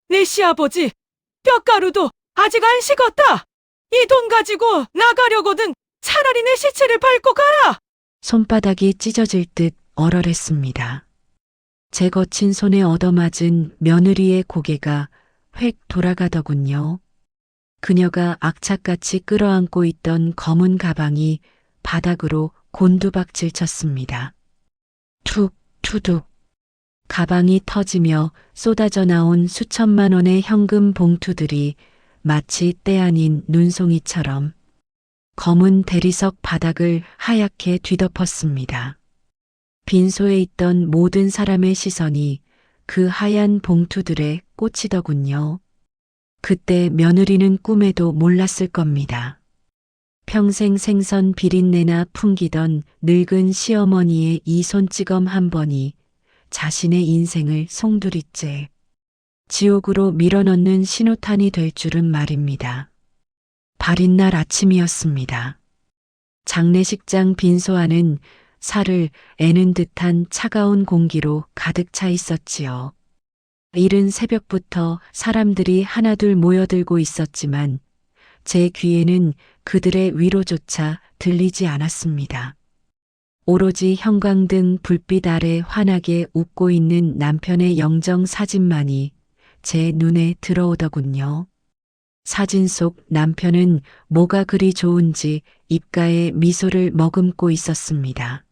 내 시아버지, 뼈가루도 아직 안 식었다. 이 돈 가지고 나가려거든 차라리 내 시체를 밟고 가라. 손바닥이 찢어질 듯 얼얼했습니다. 제 거친 손에 얻어맞은 며느리의 고개가 획 돌아가더군요. 그녀가 악착같이 끌어안고 있던 검은 가방이 바닥으로 곤두박질 쳤습니다. 툭, 투둑. 가방이 터지며 쏟아져 나온 수천만 원의 현금 봉투들이 마치 때 아닌 눈송이처럼 검은 대리석 바닥을 하얗게 뒤덮었습니다. 빈소에 있던 모든 사람의 시선이 그 하얀 봉투들에 꽂히더군요. 그때 며느리는 꿈에도 몰랐을 겁니다. 평생 생선 비린내나 풍기던 늙은 시어머니의 이 손찌검 한 번이 자신의 인생을 송두리째 지옥으로 밀어넣는 신호탄이 될 줄은 말입니다. 발인 날 아침이었습니다. 장례식장 빈소 안은 살을 애는 듯한 차가운 공기로 가득 차 있었지요. 이른 새벽부터 사람들이 하나둘 모여들고 있었지만 제 귀에는 그들의 위로조차 들리지 않았습니다. 오로지 형광등 불빛 아래 환하게 웃고 있는 남편의 영정 사진만이 제 눈에 들어오더군요. 사진 속 남편은 뭐가 그리 좋은지 입가에 미소를 머금고 있었습니다.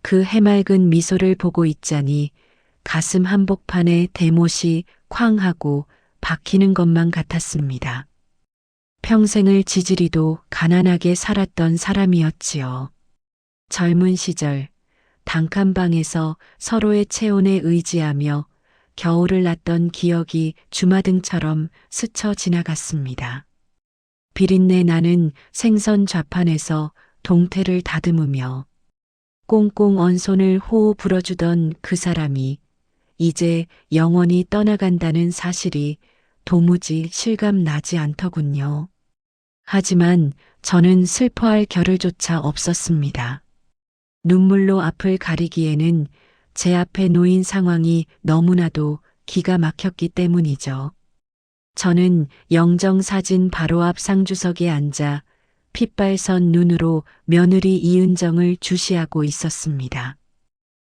그 해맑은 미소를 보고 있자니 가슴 한복판에 대못이 쾅 하고 박히는 것만 같았습니다. 평생을 지지리도 가난하게 살았던 사람이었지요. 젊은 시절 단칸방에서 서로의 체온에 의지하며 겨울을 났던 기억이 주마등처럼 스쳐 지나갔습니다. 비린내 나는 생선 좌판에서 동태를 다듬으며 꽁꽁 언 손을 호호 불어주던 그 사람이 이제 영원히 떠나간다는 사실이 도무지 실감 나지 않더군요. 하지만 저는 슬퍼할 겨를조차 없었습니다. 눈물로 앞을 가리기에는 제 앞에 놓인 상황이 너무나도 기가 막혔기 때문이죠. 저는 영정사진 바로 앞 상주석에 앉아 핏발선 눈으로 며느리 이은정을 주시하고 있었습니다.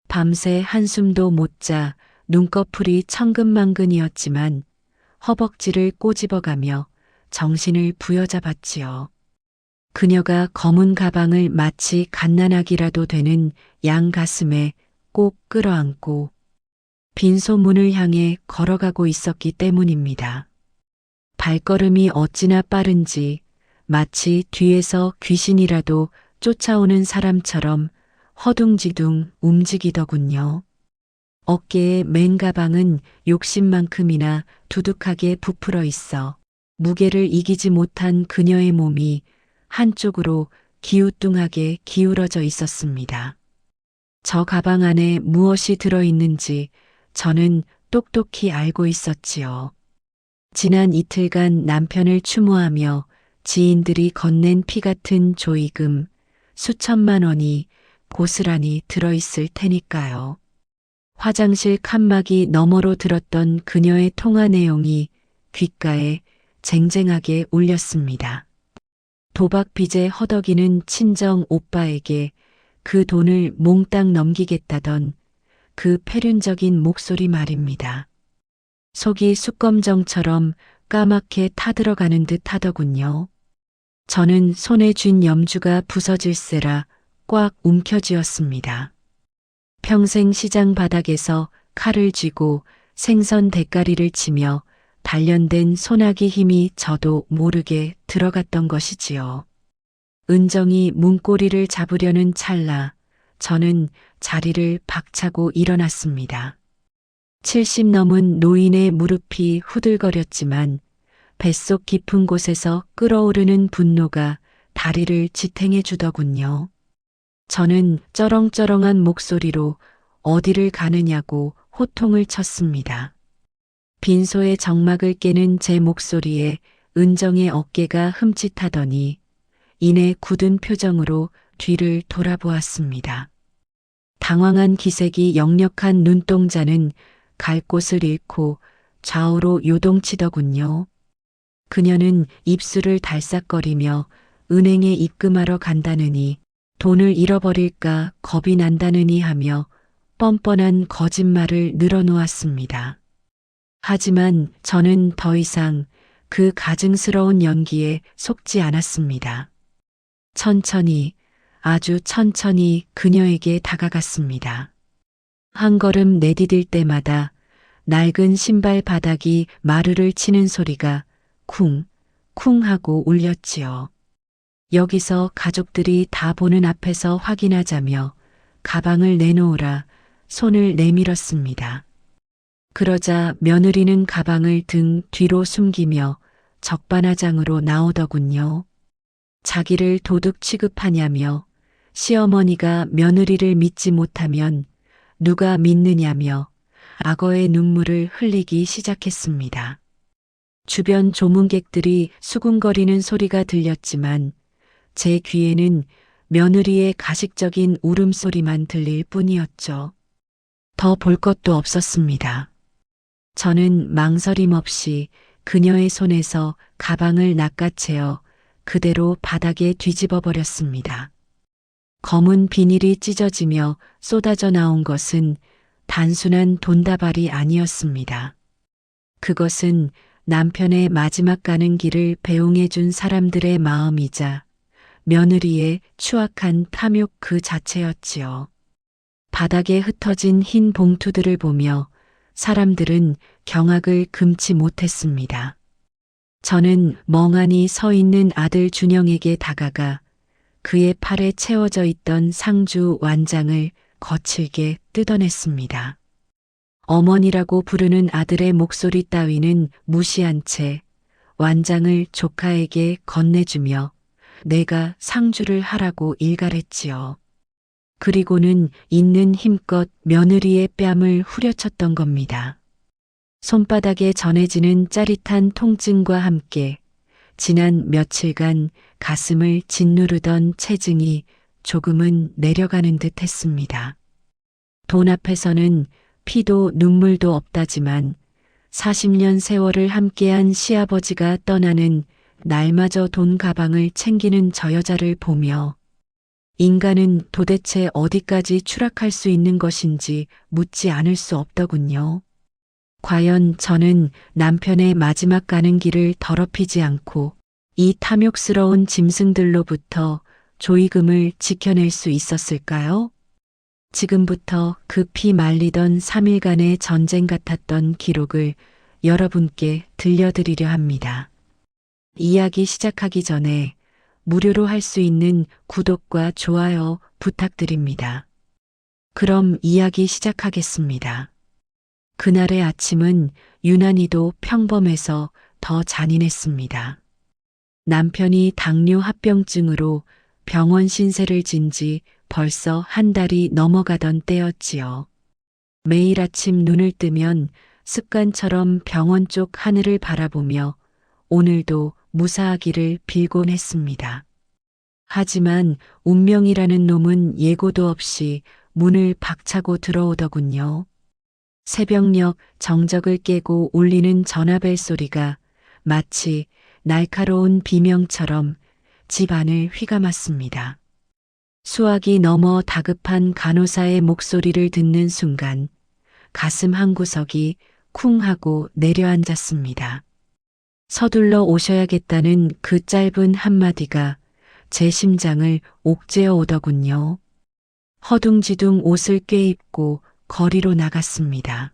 밤새 한숨도 못 자 눈꺼풀이 천근만근이었지만 허벅지를 꼬집어가며 정신을 부여잡았지요. 그녀가 검은 가방을 마치 갓난아기라도 되는 양 가슴에 꼭 끌어안고 빈소 문을 향해 걸어가고 있었기 때문입니다. 발걸음이 어찌나 빠른지 마치 뒤에서 귀신이라도 쫓아오는 사람처럼 허둥지둥 움직이더군요. 어깨에 맨 가방은 욕심만큼이나 두둑하게 부풀어 있어 무게를 이기지 못한 그녀의 몸이 한쪽으로 기우뚱하게 기울어져 있었습니다. 저 가방 안에 무엇이 들어있는지 저는 똑똑히 알고 있었지요. 지난 이틀간 남편을 추모하며 지인들이 건넨 피 같은 조의금 수천만 원이 고스란히 들어있을 테니까요. 화장실 칸막이 너머로 들었던 그녀의 통화 내용이 귓가에 쟁쟁하게 울렸습니다. 도박 빚에 허덕이는 친정 오빠에게 그 돈을 몽땅 넘기겠다던 그 패륜적인 목소리 말입니다. 속이 숯검정처럼 까맣게 타들어가는 듯 하더군요. 저는 손에 쥔 염주가 부서질세라 꽉 움켜쥐었습니다. 평생 시장 바닥에서 칼을 쥐고 생선 대가리를 치며 단련된 소나기 힘이 저도 모르게 들어갔던 것이지요. 은정이 문고리를 잡으려는 찰나 저는 자리를 박차고 일어났습니다. 70 넘은 노인의 무릎이 후들거렸지만 뱃속 깊은 곳에서 끓어오르는 분노가 다리를 지탱해 주더군요. 저는 쩌렁쩌렁한 목소리로 어디를 가느냐고 호통을 쳤습니다. 빈소의 정막을 깨는 제 목소리에 은정의 어깨가 흠칫하더니 이내 굳은 표정으로 뒤를 돌아보았습니다. 당황한 기색이 역력한 눈동자는 갈 곳을 잃고 좌우로 요동치더군요. 그녀는 입술을 달싹거리며 은행에 입금하러 간다느니 돈을 잃어버릴까 겁이 난다느니 하며 뻔뻔한 거짓말을 늘어놓았습니다. 하지만 저는 더 이상 그 가증스러운 연기에 속지 않았습니다. 천천히, 아주 천천히 그녀에게 다가갔습니다. 한 걸음 내디딜 때마다 낡은 신발 바닥이 마루를 치는 소리가 쿵, 쿵 하고 울렸지요. 여기서 가족들이 다 보는 앞에서 확인하자며 가방을 내놓으라 손을 내밀었습니다. 그러자 며느리는 가방을 등 뒤로 숨기며 적반하장으로 나오더군요. 자기를 도둑 취급하냐며 시어머니가 며느리를 믿지 못하면 누가 믿느냐며 악어의 눈물을 흘리기 시작했습니다. 주변 조문객들이 수군거리는 소리가 들렸지만 제 귀에는 며느리의 가식적인 울음소리만 들릴 뿐이었죠. 더 볼 것도 없었습니다. 저는 망설임 없이 그녀의 손에서 가방을 낚아채어 그대로 바닥에 뒤집어 버렸습니다. 검은 비닐이 찢어지며 쏟아져 나온 것은 단순한 돈다발이 아니었습니다. 그것은 남편의 마지막 가는 길을 배웅해 준 사람들의 마음이자 며느리의 추악한 탐욕 그 자체였지요. 바닥에 흩어진 흰 봉투들을 보며 사람들은 경악을 금치 못했습니다. 저는 멍하니 서 있는 아들 준영에게 다가가 그의 팔에 채워져 있던 상주 완장을 거칠게 뜯어냈습니다. 어머니라고 부르는 아들의 목소리 따위는 무시한 채 완장을 조카에게 건네주며 내가 상주를 하라고 일갈했지요. 그리고는 있는 힘껏 며느리의 뺨을 후려쳤던 겁니다. 손바닥에 전해지는 짜릿한 통증과 함께 지난 며칠간 가슴을 짓누르던 체증이 조금은 내려가는 듯 했습니다. 돈 앞에서는 피도 눈물도 없다지만 40년 세월을 함께한 시아버지가 떠나는 날마저 돈 가방을 챙기는 저 여자를 보며 인간은 도대체 어디까지 추락할 수 있는 것인지 묻지 않을 수 없더군요. 과연 저는 남편의 마지막 가는 길을 더럽히지 않고 이 탐욕스러운 짐승들로부터 조이금을 지켜낼 수 있었을까요? 지금부터 급히 말리던 3일간의 전쟁 같았던 기록을 여러분께 들려드리려 합니다. 이야기 시작하기 전에 무료로 할 수 있는 구독과 좋아요 부탁드립니다. 그럼 이야기 시작하겠습니다. 그날의 아침은 유난히도 평범해서 더 잔인했습니다. 남편이 당뇨 합병증으로 병원 신세를 진 지 벌써 한 달이 넘어가던 때였지요. 매일 아침 눈을 뜨면 습관처럼 병원 쪽 하늘을 바라보며 오늘도 무사하기를 빌곤 했습니다. 하지만 운명이라는 놈은 예고도 없이 문을 박차고 들어오더군요. 새벽녘 정적을 깨고 울리는 전화벨 소리가 마치 날카로운 비명처럼 집 안을 휘감았습니다. 수화기 넘어 다급한 간호사의 목소리를 듣는 순간 가슴 한구석이 쿵 하고 내려앉았습니다. 서둘러 오셔야겠다는 그 짧은 한마디가 제 심장을 옥죄어 오더군요. 허둥지둥 옷을 꿰입고 거리로 나갔습니다.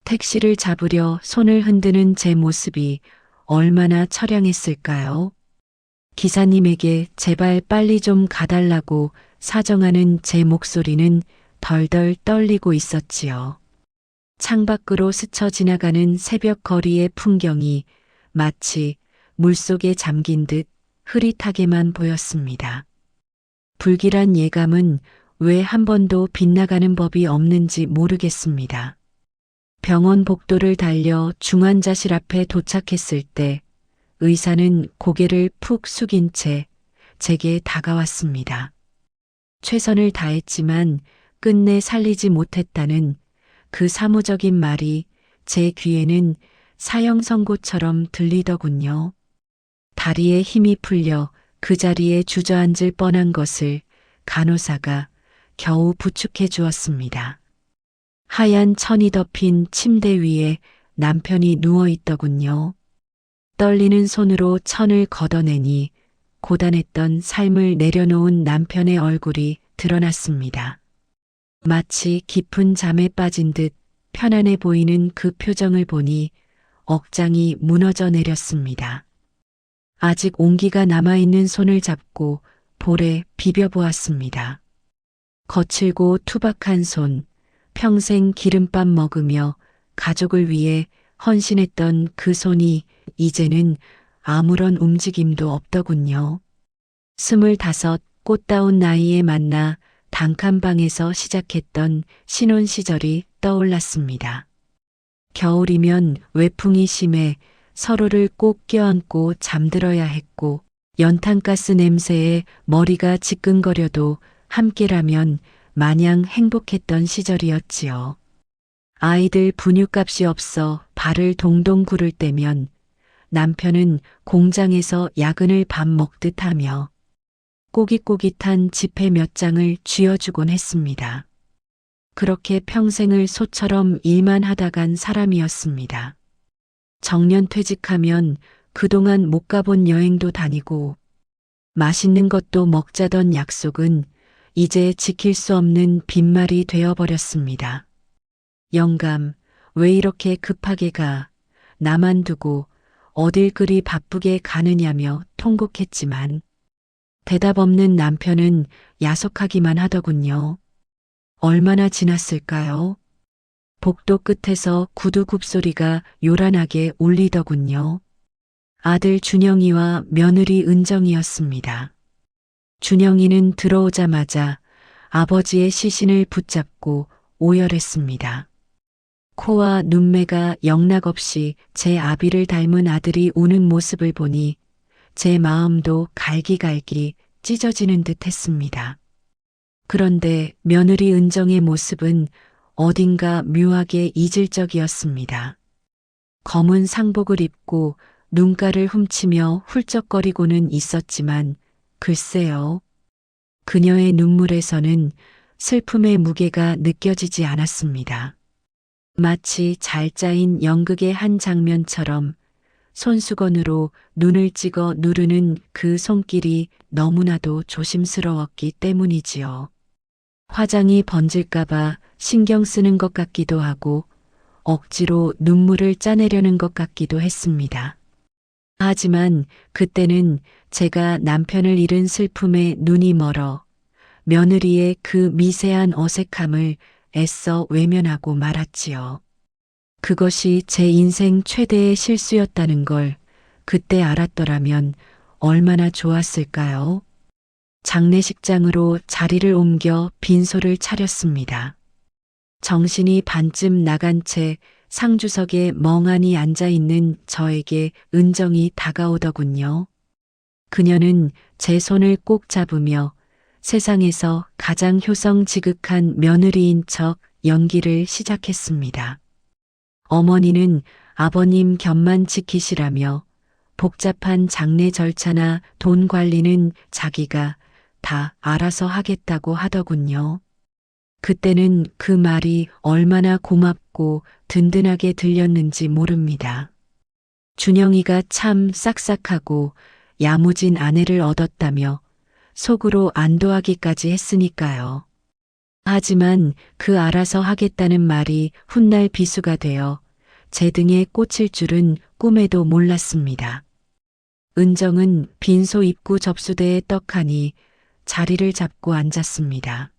택시를 잡으려 손을 흔드는 제 모습이 얼마나 처량했을까요? 기사님에게 제발 빨리 좀 가달라고 사정하는 제 목소리는 덜덜 떨리고 있었지요. 창밖으로 스쳐 지나가는 새벽 거리의 풍경이 마치 물속에 잠긴 듯 흐릿하게만 보였습니다. 불길한 예감은 왜 한 번도 빗나가는 법이 없는지 모르겠습니다. 병원 복도를 달려 중환자실 앞에 도착했을 때 의사는 고개를 푹 숙인 채 제게 다가왔습니다. 최선을 다했지만 끝내 살리지 못했다는 그 사무적인 말이 제 귀에는 사형 선고처럼 들리더군요. 다리에 힘이 풀려 그 자리에 주저앉을 뻔한 것을 간호사가 겨우 부축해 주었습니다. 하얀 천이 덮인 침대 위에 남편이 누워 있더군요. 떨리는 손으로 천을 걷어내니 고단했던 삶을 내려놓은 남편의 얼굴이 드러났습니다. 마치 깊은 잠에 빠진 듯 편안해 보이는 그 표정을 보니 억장이 무너져 내렸습니다. 아직 온기가 남아있는 손을 잡고 볼에 비벼보았습니다. 거칠고 투박한 손, 평생 기름밥 먹으며 가족을 위해 헌신했던 그 손이 이제는 아무런 움직임도 없더군요. 25 꽃다운 나이에 만나 단칸방에서 시작했던 신혼 시절이 떠올랐습니다. 겨울이면 외풍이 심해 서로를 꼭 껴안고 잠들어야 했고 연탄가스 냄새에 머리가 지끈거려도 함께라면 마냥 행복했던 시절이었지요. 아이들 분유값이 없어 발을 동동 구를 때면 남편은 공장에서 야근을 밥 먹듯 하며 꼬깃꼬깃한 지폐 몇 장을 쥐어주곤 했습니다. 그렇게 평생을 소처럼 일만 하다 간 사람이었습니다. 정년 퇴직하면 그동안 못 가본 여행도 다니고 맛있는 것도 먹자던 약속은 이제 지킬 수 없는 빈말이 되어버렸습니다. 영감, 왜 이렇게 급하게 가? 나만 두고 어딜 그리 바쁘게 가느냐며 통곡했지만 대답 없는 남편은 야속하기만 하더군요. 얼마나 지났을까요? 복도 끝에서 구두 굽소리가 요란하게 울리더군요. 아들 준영이와 며느리 은정이었습니다. 준영이는 들어오자마자 아버지의 시신을 붙잡고 오열했습니다. 코와 눈매가 영락없이 제 아비를 닮은 아들이 우는 모습을 보니 제 마음도 갈기갈기 찢어지는 듯 했습니다. 그런데 며느리 은정의 모습은 어딘가 묘하게 이질적이었습니다. 검은 상복을 입고 눈가를 훔치며 훌쩍거리고는 있었지만 글쎄요. 그녀의 눈물에서는 슬픔의 무게가 느껴지지 않았습니다. 마치 잘 짜인 연극의 한 장면처럼 손수건으로 눈을 찍어 누르는 그 손길이 너무나도 조심스러웠기 때문이지요. 화장이 번질까봐 신경 쓰는 것 같기도 하고 억지로 눈물을 짜내려는 것 같기도 했습니다. 하지만 그때는 제가 남편을 잃은 슬픔에 눈이 멀어 며느리의 그 미세한 어색함을 애써 외면하고 말았지요. 그것이 제 인생 최대의 실수였다는 걸 그때 알았더라면 얼마나 좋았을까요? 장례식장으로 자리를 옮겨 빈소를 차렸습니다. 정신이 반쯤 나간 채 상주석에 멍하니 앉아있는 저에게 은정이 다가오더군요. 그녀는 제 손을 꼭 잡으며 세상에서 가장 효성 지극한 며느리인 척 연기를 시작했습니다. 어머니는 아버님 곁만 지키시라며 복잡한 장례 절차나 돈 관리는 자기가 다 알아서 하겠다고 하더군요. 그때는 그 말이 얼마나 고맙고 든든하게 들렸는지 모릅니다. 준영이가 참 싹싹하고 야무진 아내를 얻었다며 속으로 안도하기까지 했으니까요. 하지만 그 알아서 하겠다는 말이 훗날 비수가 되어 제 등에 꽂힐 줄은 꿈에도 몰랐습니다. 은정은 빈소 입구 접수대에 떡하니 자리를 잡고 앉았습니다.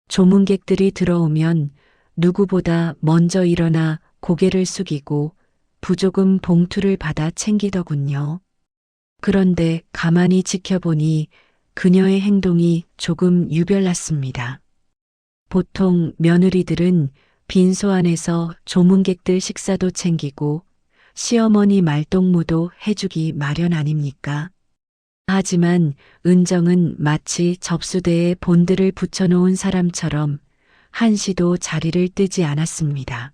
조문객들이 들어오면 누구보다 먼저 일어나 고개를 숙이고 부조금 봉투를 받아 챙기더군요. 그런데 가만히 지켜보니 그녀의 행동이 조금 유별났습니다. 보통 며느리들은 빈소 안에서 조문객들 식사도 챙기고 시어머니 말동무도 해주기 마련 아닙니까? 하지만 은정은 마치 접수대에 본드를 붙여놓은 사람처럼 한시도 자리를 뜨지 않았습니다.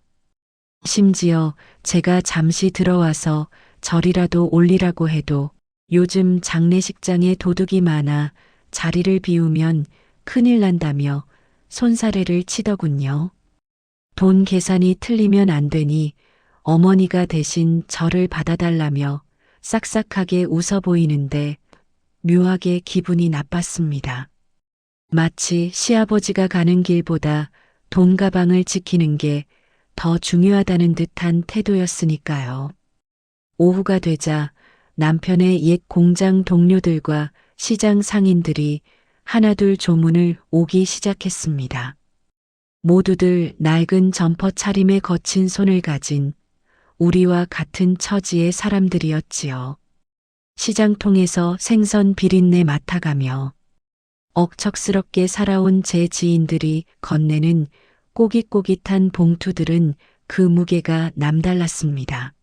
심지어 제가 잠시 들어와서 절이라도 올리라고 해도 요즘 장례식장에 도둑이 많아 자리를 비우면 큰일 난다며 손사래를 치더군요. 돈 계산이 틀리면 안 되니 어머니가 대신 절을 받아달라며 싹싹하게 웃어 보이는데 묘하게 기분이 나빴습니다. 마치 시아버지가 가는 길보다 돈 가방을 지키는 게 더 중요하다는 듯한 태도였으니까요. 오후가 되자 남편의 옛 공장 동료들과 시장 상인들이 하나둘 조문을 오기 시작했습니다. 모두들 낡은 점퍼 차림에 거친 손을 가진 우리와 같은 처지의 사람들이었지요. 시장통에서 생선 비린내 맡아가며 억척스럽게 살아온 제 지인들이 건네는 꼬깃꼬깃한 봉투들은 그 무게가 남달랐습니다.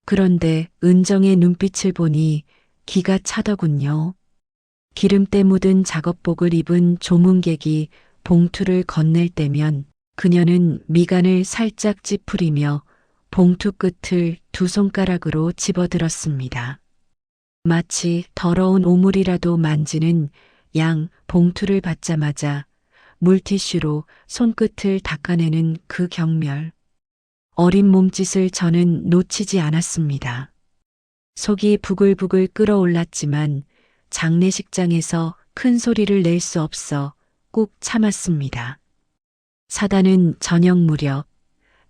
그런데 은정의 눈빛을 보니 기가 차더군요. 기름때 묻은 작업복을 입은 조문객이 봉투를 건넬 때면 그녀는 미간을 살짝 찌푸리며 봉투 끝을 두 손가락으로 집어들었습니다. 마치 더러운 오물이라도 만지는 양 봉투를 받자마자 물티슈로 손끝을 닦아내는 그 경멸. 어린 몸짓을 저는 놓치지 않았습니다. 속이 부글부글 끓어올랐지만 장례식장에서 큰 소리를 낼 수 없어 꾹 참았습니다. 사단은 저녁 무렵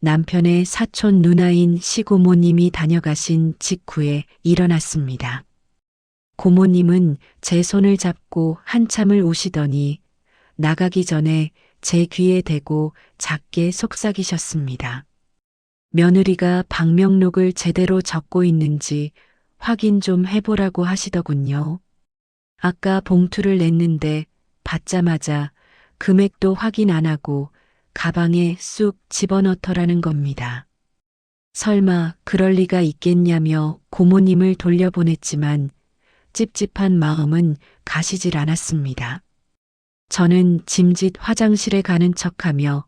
남편의 사촌 누나인 시고모님이 다녀가신 직후에 일어났습니다. 고모님은 제 손을 잡고 한참을 우시더니 나가기 전에 제 귀에 대고 작게 속삭이셨습니다. 며느리가 방명록을 제대로 적고 있는지 확인 좀 해보라고 하시더군요. 아까 봉투를 냈는데 받자마자 금액도 확인 안 하고 가방에 쑥 집어넣더라는 겁니다. 설마 그럴 리가 있겠냐며 고모님을 돌려보냈지만 찝찝한 마음은 가시질 않았습니다. 저는 짐짓 화장실에 가는 척하며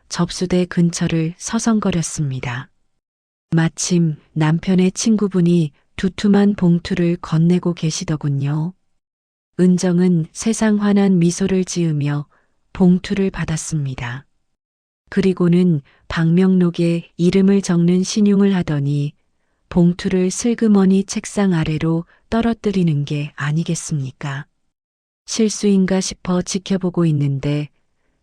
접수대 근처를 서성거렸습니다. 마침 남편의 친구분이 두툼한 봉투를 건네고 계시더군요. 은정은 세상 환한 미소를 지으며 봉투를 받았습니다. 그리고는 방명록에 이름을 적는 신용을 하더니 봉투를 슬그머니 책상 아래로 떨어뜨리는 게 아니겠습니까? 실수인가 싶어 지켜보고 있는데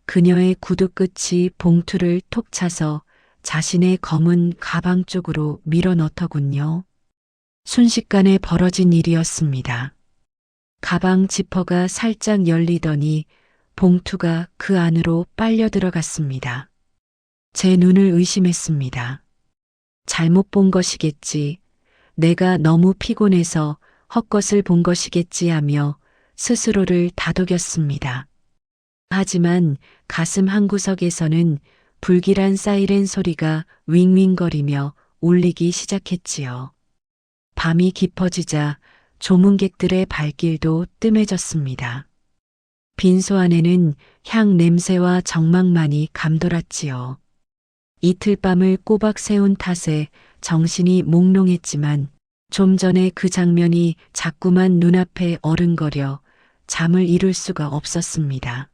그녀의 구두 끝이 봉투를 톡 차서 자신의 검은 가방 쪽으로 밀어 넣더군요. 순식간에 벌어진 일이었습니다. 가방 지퍼가 살짝 열리더니 봉투가 그 안으로 빨려 들어갔습니다. 제 눈을 의심했습니다. 잘못 본 것이겠지. 내가 너무 피곤해서 헛것을 본 것이겠지 하며 스스로를 다독였습니다. 하지만 가슴 한구석에서는 불길한 사이렌 소리가 윙윙거리며 울리기 시작했지요. 밤이 깊어지자 조문객들의 발길도 뜸해졌습니다. 빈소 안에는 향 냄새와 정막만이 감돌았지요. 이틀 밤을 꼬박 새운 탓에 정신이 몽롱했지만 좀 전에 그 장면이 자꾸만 눈앞에 어른거려 잠을 이룰 수가 없었습니다.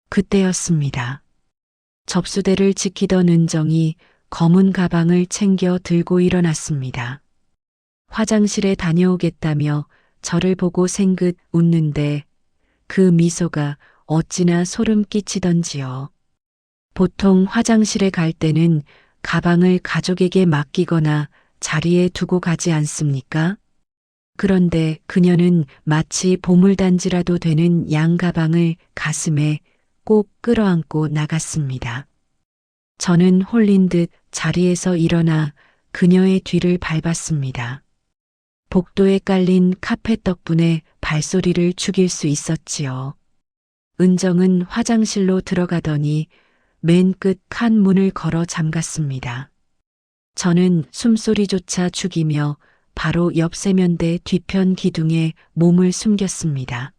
그때였습니다. 접수대를 지키던 은정이 검은 가방을 챙겨 들고 일어났습니다. 화장실에 다녀오겠다며 저를 보고 생긋 웃는데 그 미소가 어찌나 소름 끼치던지요. 보통 화장실에 갈 때는 가방을 가족에게 맡기거나 자리에 두고 가지 않습니까? 그런데 그녀는 마치 보물단지라도 되는 양 가방을 가슴에 꼭 끌어안고 나갔습니다. 저는 홀린 듯 자리에서 일어나 그녀의 뒤를 밟았습니다. 복도에 깔린 카펫 덕분에 발소리를 죽일 수 있었지요. 은정은 화장실로 들어가더니 맨 끝 칸 문을 걸어 잠갔습니다. 저는 숨소리조차 죽이며 바로 옆 세면대 뒤편 기둥에 몸을 숨겼습니다.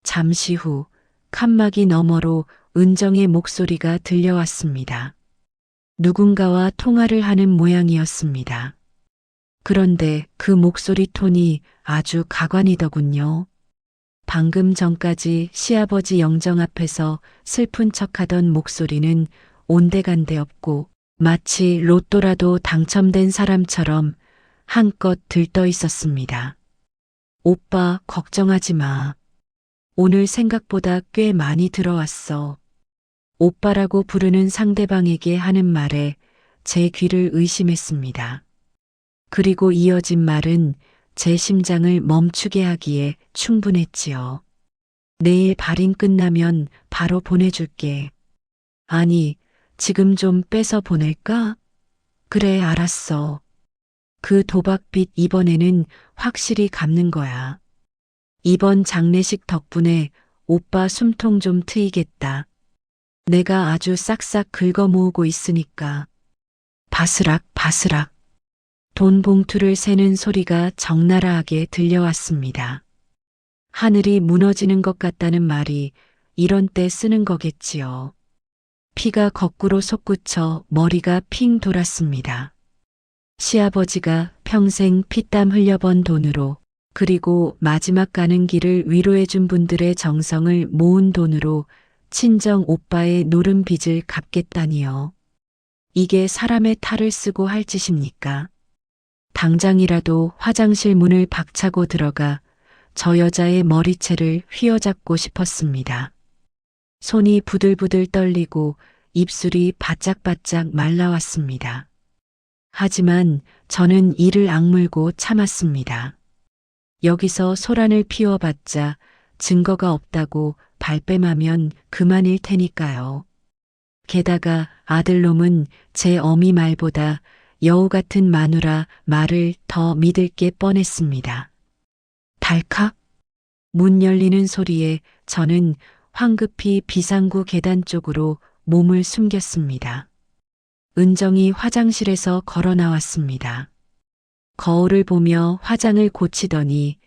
잠시 후 칸막이 너머로 은정의 목소리가 들려왔습니다. 누군가와 통화를 하는 모양이었습니다. 그런데 그 목소리 톤이 아주 가관이더군요. 방금 전까지 시아버지 영정 앞에서 슬픈 척하던 목소리는 온데간데 없고 마치 로또라도 당첨된 사람처럼 한껏 들떠 있었습니다. 오빠, 걱정하지 마. 오늘 생각보다 꽤 많이 들어왔어. 오빠라고 부르는 상대방에게 하는 말에 제 귀를 의심했습니다. 그리고 이어진 말은 제 심장을 멈추게 하기에 충분했지요. 내일 발인 끝나면 바로 보내줄게. 아니, 지금 좀 빼서 보낼까? 그래, 알았어. 그 도박빚 이번에는 확실히 갚는 거야. 이번 장례식 덕분에 오빠 숨통 좀 트이겠다. 내가 아주 싹싹 긁어 모으고 있으니까. 바스락 바스락. 돈 봉투를 세는 소리가 적나라하게 들려왔습니다. 하늘이 무너지는 것 같다는 말이 이런 때 쓰는 거겠지요. 피가 거꾸로 솟구쳐 머리가 핑 돌았습니다. 시아버지가 평생 피땀 흘려번 돈으로 그리고 마지막 가는 길을 위로해준 분들의 정성을 모은 돈으로 친정 오빠의 노른 빚을 갚겠다니요. 이게 사람의 탈을 쓰고 할 짓입니까? 당장이라도 화장실 문을 박차고 들어가 저 여자의 머리채를 휘어잡고 싶었습니다. 손이 부들부들 떨리고 입술이 바짝바짝 말라왔습니다. 하지만 저는 이를 악물고 참았습니다. 여기서 소란을 피워봤자 증거가 없다고 발뺌하면 그만일 테니까요. 게다가 아들놈은 제 어미 말보다 여우 같은 마누라 말을 더 믿을 게 뻔했습니다. 달칵 문 열리는 소리에 저는 황급히 비상구 계단 쪽으로 몸을 숨겼습니다. 은정이 화장실에서 걸어 나왔습니다. 거울을 보며 화장을 고치더니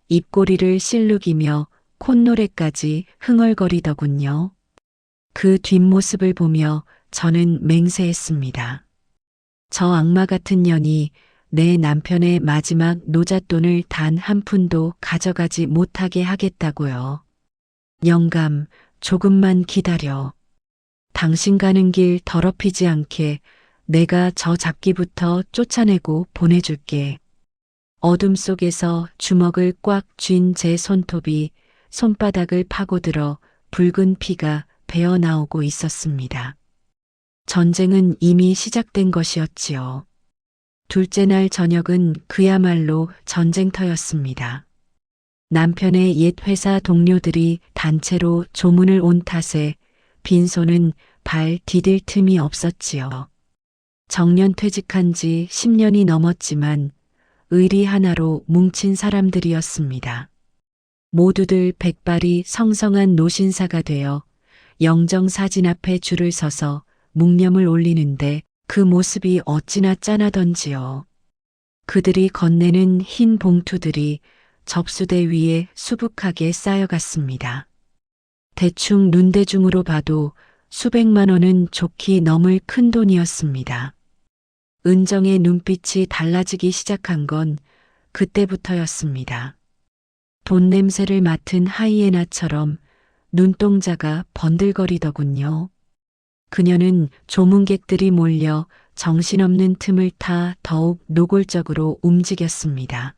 입꼬리를 실룩이며 콧노래까지 흥얼거리더군요. 그 뒷모습을 보며 저는 맹세했습니다. 저 악마 같은 년이 내 남편의 마지막 노잣돈을 단 한 푼도 가져가지 못하게 하겠다고요. 영감, 조금만 기다려. 당신 가는 길 더럽히지 않게 내가 저 잡기부터 쫓아내고 보내줄게. 어둠 속에서 주먹을 꽉 쥔 제 손톱이 손바닥을 파고들어 붉은 피가 배어 나오고 있었습니다. 전쟁은 이미 시작된 것이었지요. 둘째 날 저녁은 그야말로 전쟁터였습니다. 남편의 옛 회사 동료들이 단체로 조문을 온 탓에 빈손은 발 디딜 틈이 없었지요. 정년 퇴직한 지 10년이 넘었지만 의리 하나로 뭉친 사람들이었습니다. 모두들 백발이 성성한 노신사가 되어 영정 사진 앞에 줄을 서서 묵념을 올리는데 그 모습이 어찌나 짠하던지요. 그들이 건네는 흰 봉투들이 접수대 위에 수북하게 쌓여갔습니다. 대충 눈대중으로 봐도 수백만 원은 좋게 넘을 큰 돈이었습니다. 은정의 눈빛이 달라지기 시작한 건 그때부터였습니다. 돈 냄새를 맡은 하이에나처럼 눈동자가 번들거리더군요. 그녀는 조문객들이 몰려 정신없는 틈을 타 더욱 노골적으로 움직였습니다.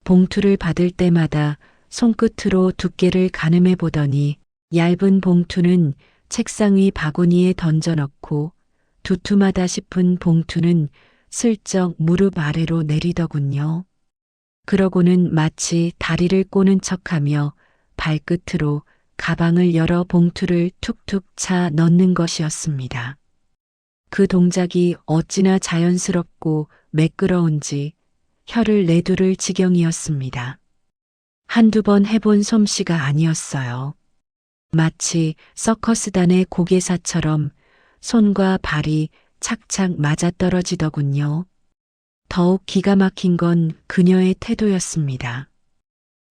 봉투를 받을 때마다 손끝으로 두께를 가늠해 보더니 얇은 봉투는 책상 위 바구니에 던져넣고 두툼하다 싶은 봉투는 슬쩍 무릎 아래로 내리더군요. 그러고는 마치 다리를 꼬는 척하며 발끝으로 가방을 열어 봉투를 툭툭 차 넣는 것이었습니다. 그 동작이 어찌나 자연스럽고 매끄러운지 혀를 내두를 지경이었습니다. 한두 번 해본 솜씨가 아니었어요. 마치 서커스단의 고개사처럼 손과 발이 착착 맞아떨어지더군요. 더욱 기가 막힌 건 그녀의 태도였습니다.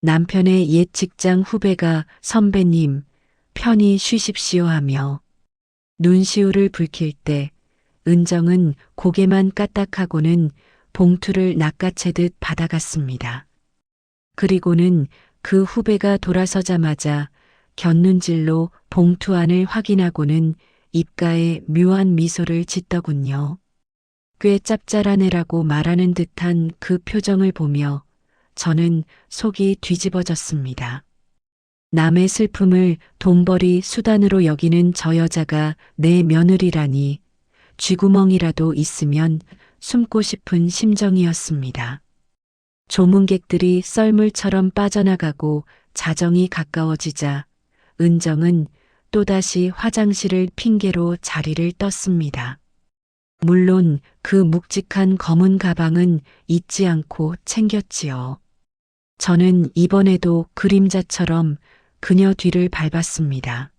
남편의 옛 직장 후배가 선배님, 편히 쉬십시오 하며 눈시울을 붉힐 때 은정은 고개만 까딱하고는 봉투를 낚아채듯 받아갔습니다. 그리고는 그 후배가 돌아서자마자 곁눈질로 봉투 안을 확인하고는 입가에 묘한 미소를 짓더군요. 꽤 짭짤한 애라고 말하는 듯한 그 표정을 보며 저는 속이 뒤집어졌습니다. 남의 슬픔을 돈벌이 수단으로 여기는 저 여자가 내 며느리라니 쥐구멍이라도 있으면 숨고 싶은 심정이었습니다. 조문객들이 썰물처럼 빠져나가고 자정이 가까워지자 은정은 또다시 화장실을 핑계로 자리를 떴습니다. 물론 그 묵직한 검은 가방은 잊지 않고 챙겼지요. 저는 이번에도 그림자처럼 그녀 뒤를 밟았습니다.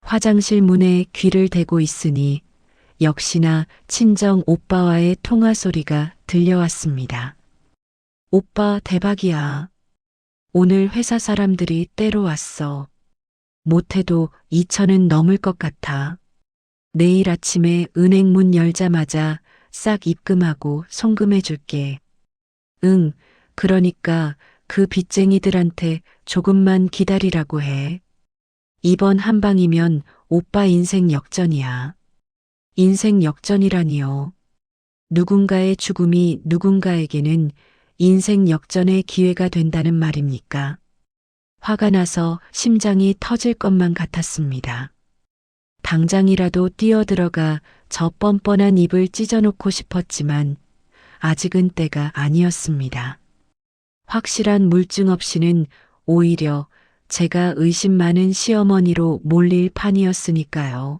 화장실 문에 귀를 대고 있으니 역시나 친정 오빠와의 통화 소리가 들려왔습니다. 오빠 대박이야. 오늘 회사 사람들이 때로 왔어. 못해도 2천은 넘을 것 같아. 내일 아침에 은행 문 열자마자 싹 입금하고 송금해 줄게. 응, 그러니까 그 빚쟁이들한테 조금만 기다리라고 해. 이번 한 방이면 오빠 인생 역전이야. 인생 역전이라니요. 누군가의 죽음이 누군가에게는 인생 역전의 기회가 된다는 말입니까? 화가 나서 심장이 터질 것만 같았습니다. 당장이라도 뛰어들어가 저 뻔뻔한 입을 찢어놓고 싶었지만 아직은 때가 아니었습니다. 확실한 물증 없이는 오히려 제가 의심 많은 시어머니로 몰릴 판이었으니까요.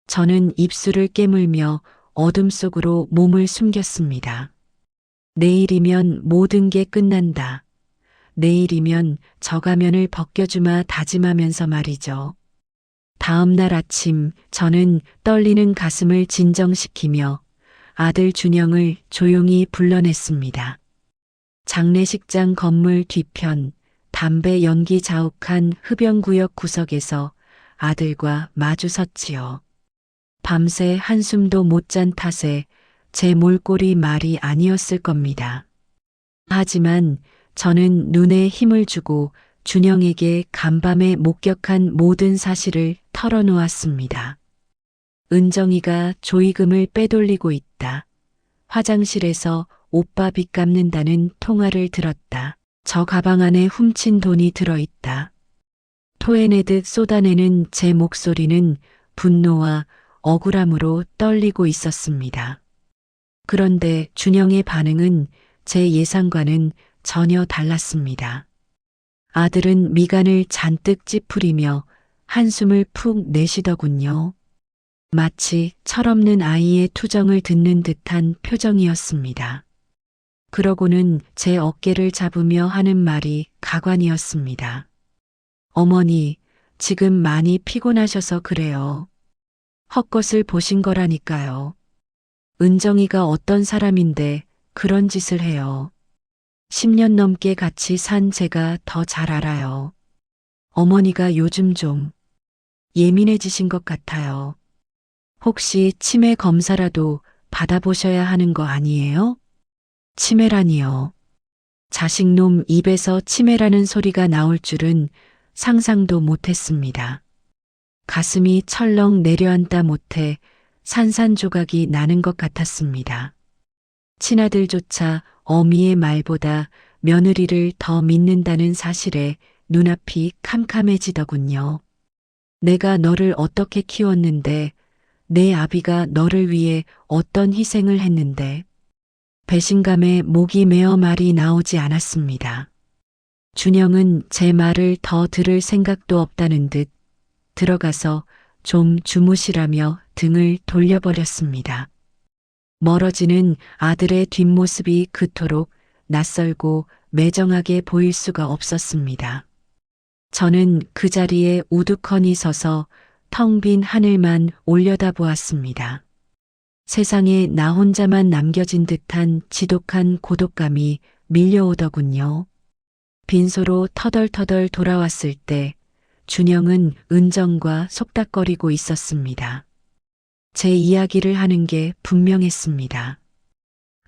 저는 입술을 깨물며 어둠 속으로 몸을 숨겼습니다. 내일이면 모든 게 끝난다. 내일이면 저 가면을 벗겨주마 다짐하면서 말이죠. 다음 날 아침 저는 떨리는 가슴을 진정시키며 아들 준영을 조용히 불러냈습니다. 장례식장 건물 뒤편 담배 연기 자욱한 흡연구역 구석에서 아들과 마주 섰지요. 밤새 한숨도 못 잔 탓에 제 몰골이 말이 아니었을 겁니다. 하지만 저는 눈에 힘을 주고 준영에게 간밤에 목격한 모든 사실을 털어놓았습니다. 은정이가 조의금을 빼돌리고 있다. 화장실에서 오빠 빚 갚는다는 통화를 들었다. 저 가방 안에 훔친 돈이 들어있다. 토해내듯 쏟아내는 제 목소리는 분노와 억울함으로 떨리고 있었습니다. 그런데 준영의 반응은 제 예상과는 전혀 달랐습니다. 아들은 미간을 잔뜩 찌푸리며 한숨을 푹 내쉬더군요. 마치 철없는 아이의 투정을 듣는 듯한 표정이었습니다. 그러고는 제 어깨를 잡으며 하는 말이 가관이었습니다. 어머니, 지금 많이 피곤하셔서 그래요. 헛것을 보신 거라니까요. 은정이가 어떤 사람인데 그런 짓을 해요. 10년 넘게 같이 산 제가 더 잘 알아요. 어머니가 요즘 좀 예민해지신 것 같아요. 혹시 치매 검사라도 받아보셔야 하는 거 아니에요? 치매라니요. 자식놈 입에서 치매라는 소리가 나올 줄은 상상도 못했습니다. 가슴이 철렁 내려앉다 못해 산산조각이 나는 것 같았습니다. 친아들조차 어미의 말보다 며느리를 더 믿는다는 사실에 눈앞이 캄캄해지더군요. 내가 너를 어떻게 키웠는데, 내 아비가 너를 위해 어떤 희생을 했는데, 배신감에 목이 메어 말이 나오지 않았습니다. 준영은 제 말을 더 들을 생각도 없다는 듯 들어가서 좀 주무시라며 등을 돌려버렸습니다. 멀어지는 아들의 뒷모습이 그토록 낯설고 매정하게 보일 수가 없었습니다. 저는 그 자리에 우두커니 서서 텅 빈 하늘만 올려다보았습니다. 세상에 나 혼자만 남겨진 듯한 지독한 고독감이 밀려오더군요. 빈소로 터덜터덜 돌아왔을 때 준영은 은정과 속닥거리고 있었습니다. 제 이야기를 하는 게 분명했습니다.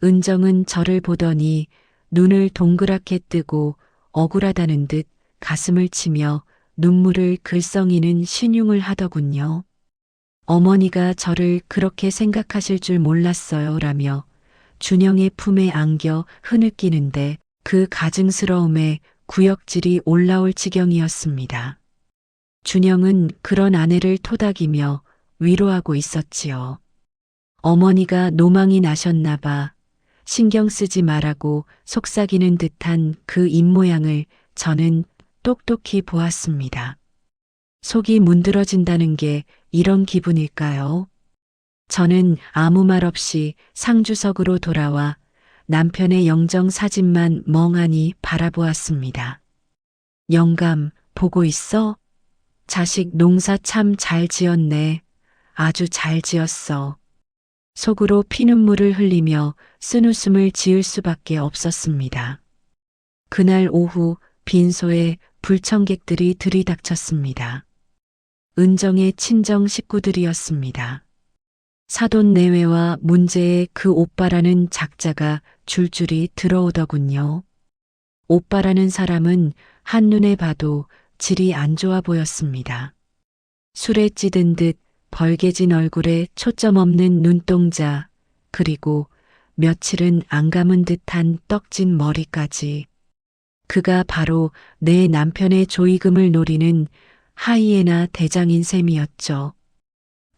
은정은 저를 보더니 눈을 동그랗게 뜨고 억울하다는 듯 가슴을 치며 눈물을 글썽이는 신용을 하더군요. 어머니가 저를 그렇게 생각하실 줄 몰랐어요 라며 준영의 품에 안겨 흐느끼는데 그 가증스러움에 구역질이 올라올 지경이었습니다. 준영은 그런 아내를 토닥이며 위로하고 있었지요. 어머니가 노망이 나셨나 봐. 신경 쓰지 말라고 속삭이는 듯한 그 입모양을 저는 똑똑히 보았습니다. 속이 문드러진다는 게 이런 기분일까요? 저는 아무 말 없이 상주석으로 돌아와 남편의 영정 사진만 멍하니 바라보았습니다. 영감, 보고 있어? 자식 농사 참 잘 지었네. 아주 잘 지었어. 속으로 피눈물을 흘리며 쓴웃음을 지을 수밖에 없었습니다. 그날 오후 빈소에 불청객들이 들이닥쳤습니다. 은정의 친정 식구들이었습니다. 사돈 내외와 문제의 그 오빠라는 작자가 줄줄이 들어오더군요. 오빠라는 사람은 한눈에 봐도 질이 안 좋아 보였습니다. 술에 찌든 듯 벌개진 얼굴에 초점 없는 눈동자, 그리고 며칠은 안 감은 듯한 떡진 머리까지. 그가 바로 내 남편의 조의금을 노리는 하이에나 대장인 셈이었죠.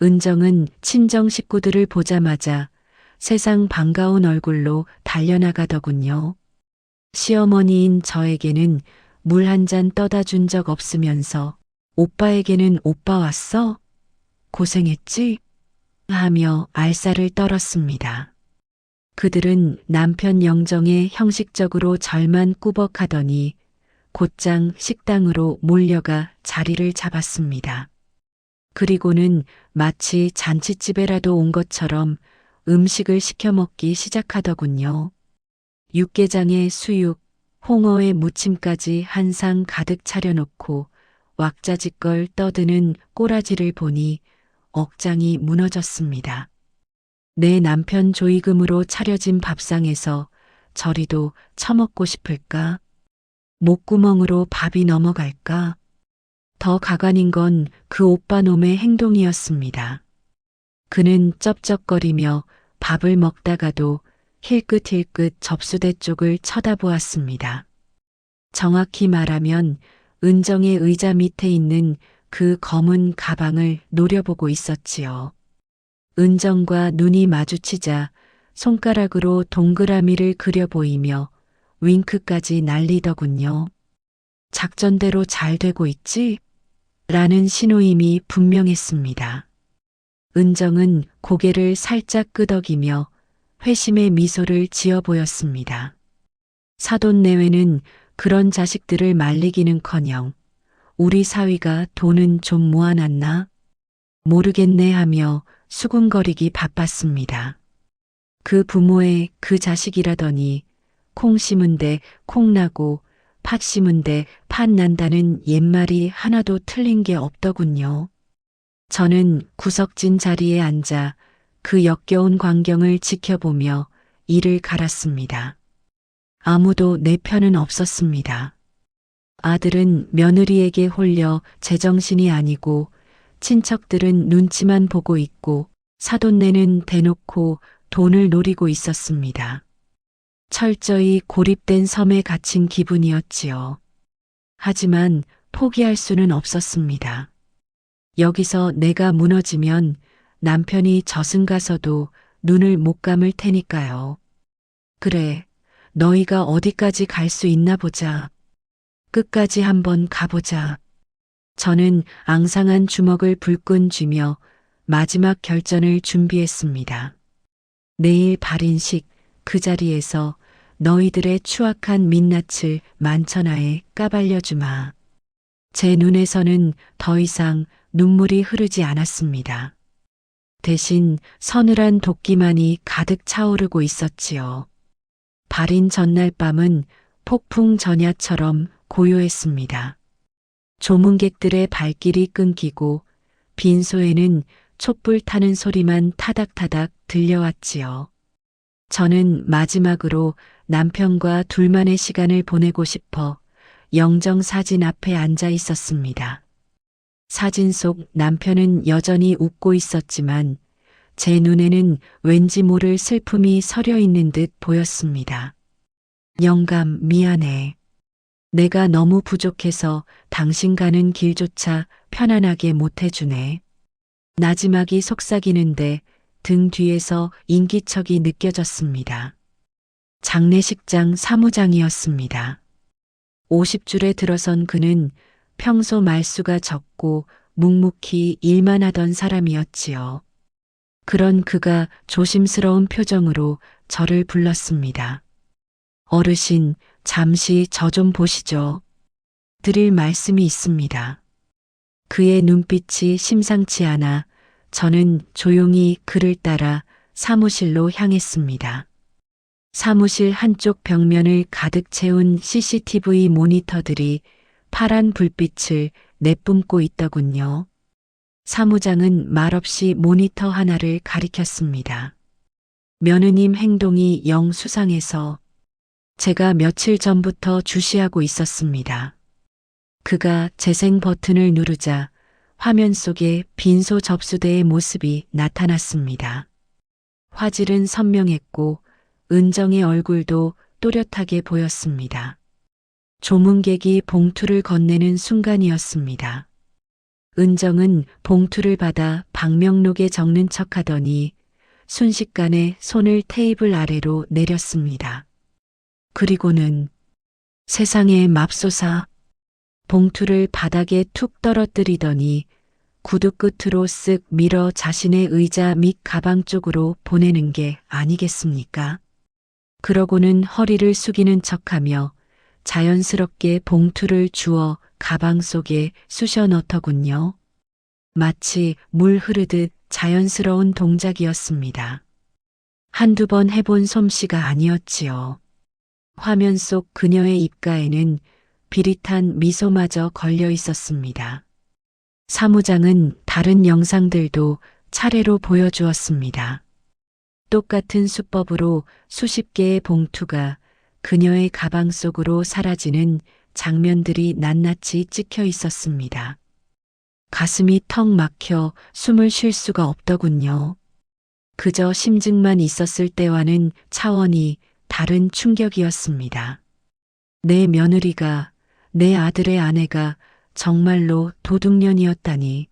은정은 친정 식구들을 보자마자 세상 반가운 얼굴로 달려나가더군요. 시어머니인 저에게는 물 한 잔 떠다 준 적 없으면서 오빠에게는 오빠 왔어? 고생했지? 하며 알싸를 떨었습니다. 그들은 남편 영정에 형식적으로 절만 꾸벅하더니 곧장 식당으로 몰려가 자리를 잡았습니다. 그리고는 마치 잔치집에라도 온 것처럼 음식을 시켜 먹기 시작하더군요. 육개장에 수육, 홍어에 무침까지 한 상 가득 차려놓고 왁자지껄 떠드는 꼬라지를 보니 억장이 무너졌습니다. 내 남편 조의금으로 차려진 밥상에서 저리도 처먹고 싶을까? 목구멍으로 밥이 넘어갈까? 더 가관인 건 그 오빠 놈의 행동이었습니다. 그는 쩝쩝거리며 밥을 먹다가도 힐끗힐끗 접수대 쪽을 쳐다보았습니다. 정확히 말하면 은정의 의자 밑에 있는 그 검은 가방을 노려보고 있었지요. 은정과 눈이 마주치자 손가락으로 동그라미를 그려 보이며 윙크까지 날리더군요. 작전대로 잘 되고 있지? 라는 신호임이 분명했습니다. 은정은 고개를 살짝 끄덕이며 회심의 미소를 지어 보였습니다. 사돈 내외는 그런 자식들을 말리기는커녕 우리 사위가 돈은 좀 모아놨나? 모르겠네 하며 수군거리기 바빴습니다. 그 부모의 그 자식이라더니 콩 심은데 콩 나고 팥 심은데 팥 난다는 옛말이 하나도 틀린 게 없더군요. 저는 구석진 자리에 앉아 그 역겨운 광경을 지켜보며 이를 갈았습니다. 아무도 내 편은 없었습니다. 아들은 며느리에게 홀려 제정신이 아니고 친척들은 눈치만 보고 있고 사돈네는 대놓고 돈을 노리고 있었습니다. 철저히 고립된 섬에 갇힌 기분이었지요. 하지만 포기할 수는 없었습니다. 여기서 내가 무너지면 남편이 저승가서도 눈을 못 감을 테니까요. 그래, 너희가 어디까지 갈 수 있나 보자. 끝까지 한번 가보자. 저는 앙상한 주먹을 불끈 쥐며 마지막 결전을 준비했습니다. 내일 발인식 그 자리에서 너희들의 추악한 민낯을 만천하에 까발려주마. 제 눈에서는 더 이상 눈물이 흐르지 않았습니다. 대신 서늘한 도끼만이 가득 차오르고 있었지요. 발인 전날 밤은 폭풍 전야처럼 고요했습니다. 조문객들의 발길이 끊기고 빈소에는 촛불 타는 소리만 타닥타닥 들려왔지요. 저는 마지막으로 남편과 둘만의 시간을 보내고 싶어 영정 사진 앞에 앉아 있었습니다. 사진 속 남편은 여전히 웃고 있었지만 제 눈에는 왠지 모를 슬픔이 서려 있는 듯 보였습니다. 영감, 미안해. 내가 너무 부족해서 당신 가는 길조차 편안하게 못 해주네. 나지막이 속삭이는데 등 뒤에서 인기척이 느껴졌습니다. 장례식장 사무장이었습니다. 50줄에 들어선 그는 평소 말수가 적고 묵묵히 일만 하던 사람이었지요. 그런 그가 조심스러운 표정으로 저를 불렀습니다. 어르신, 잠시 저 좀 보시죠. 드릴 말씀이 있습니다. 그의 눈빛이 심상치 않아 저는 조용히 그를 따라 사무실로 향했습니다. 사무실 한쪽 벽면을 가득 채운 CCTV 모니터들이 파란 불빛을 내뿜고 있더군요. 사무장은 말없이 모니터 하나를 가리켰습니다. 며느님 행동이 영 수상해서 제가 며칠 전부터 주시하고 있었습니다. 그가 재생 버튼을 누르자 화면 속에 빈소 접수대의 모습이 나타났습니다. 화질은 선명했고 은정의 얼굴도 또렷하게 보였습니다. 조문객이 봉투를 건네는 순간이었습니다. 은정은 봉투를 받아 방명록에 적는 척하더니 순식간에 손을 테이블 아래로 내렸습니다. 그리고는 세상에 맙소사 봉투를 바닥에 툭 떨어뜨리더니 구두 끝으로 쓱 밀어 자신의 의자 및 가방 쪽으로 보내는 게 아니겠습니까? 그러고는 허리를 숙이는 척하며 자연스럽게 봉투를 주워 가방 속에 쑤셔 넣더군요. 마치 물 흐르듯 자연스러운 동작이었습니다. 한두 번 해본 솜씨가 아니었지요. 화면 속 그녀의 입가에는 비릿한 미소마저 걸려 있었습니다. 사무장은 다른 영상들도 차례로 보여주었습니다. 똑같은 수법으로 수십 개의 봉투가 그녀의 가방 속으로 사라지는 장면들이 낱낱이 찍혀 있었습니다. 가슴이 턱 막혀 숨을 쉴 수가 없더군요. 그저 심증만 있었을 때와는 차원이 다른 충격이었습니다. 내 며느리가, 내 아들의 아내가 정말로 도둑년이었다니.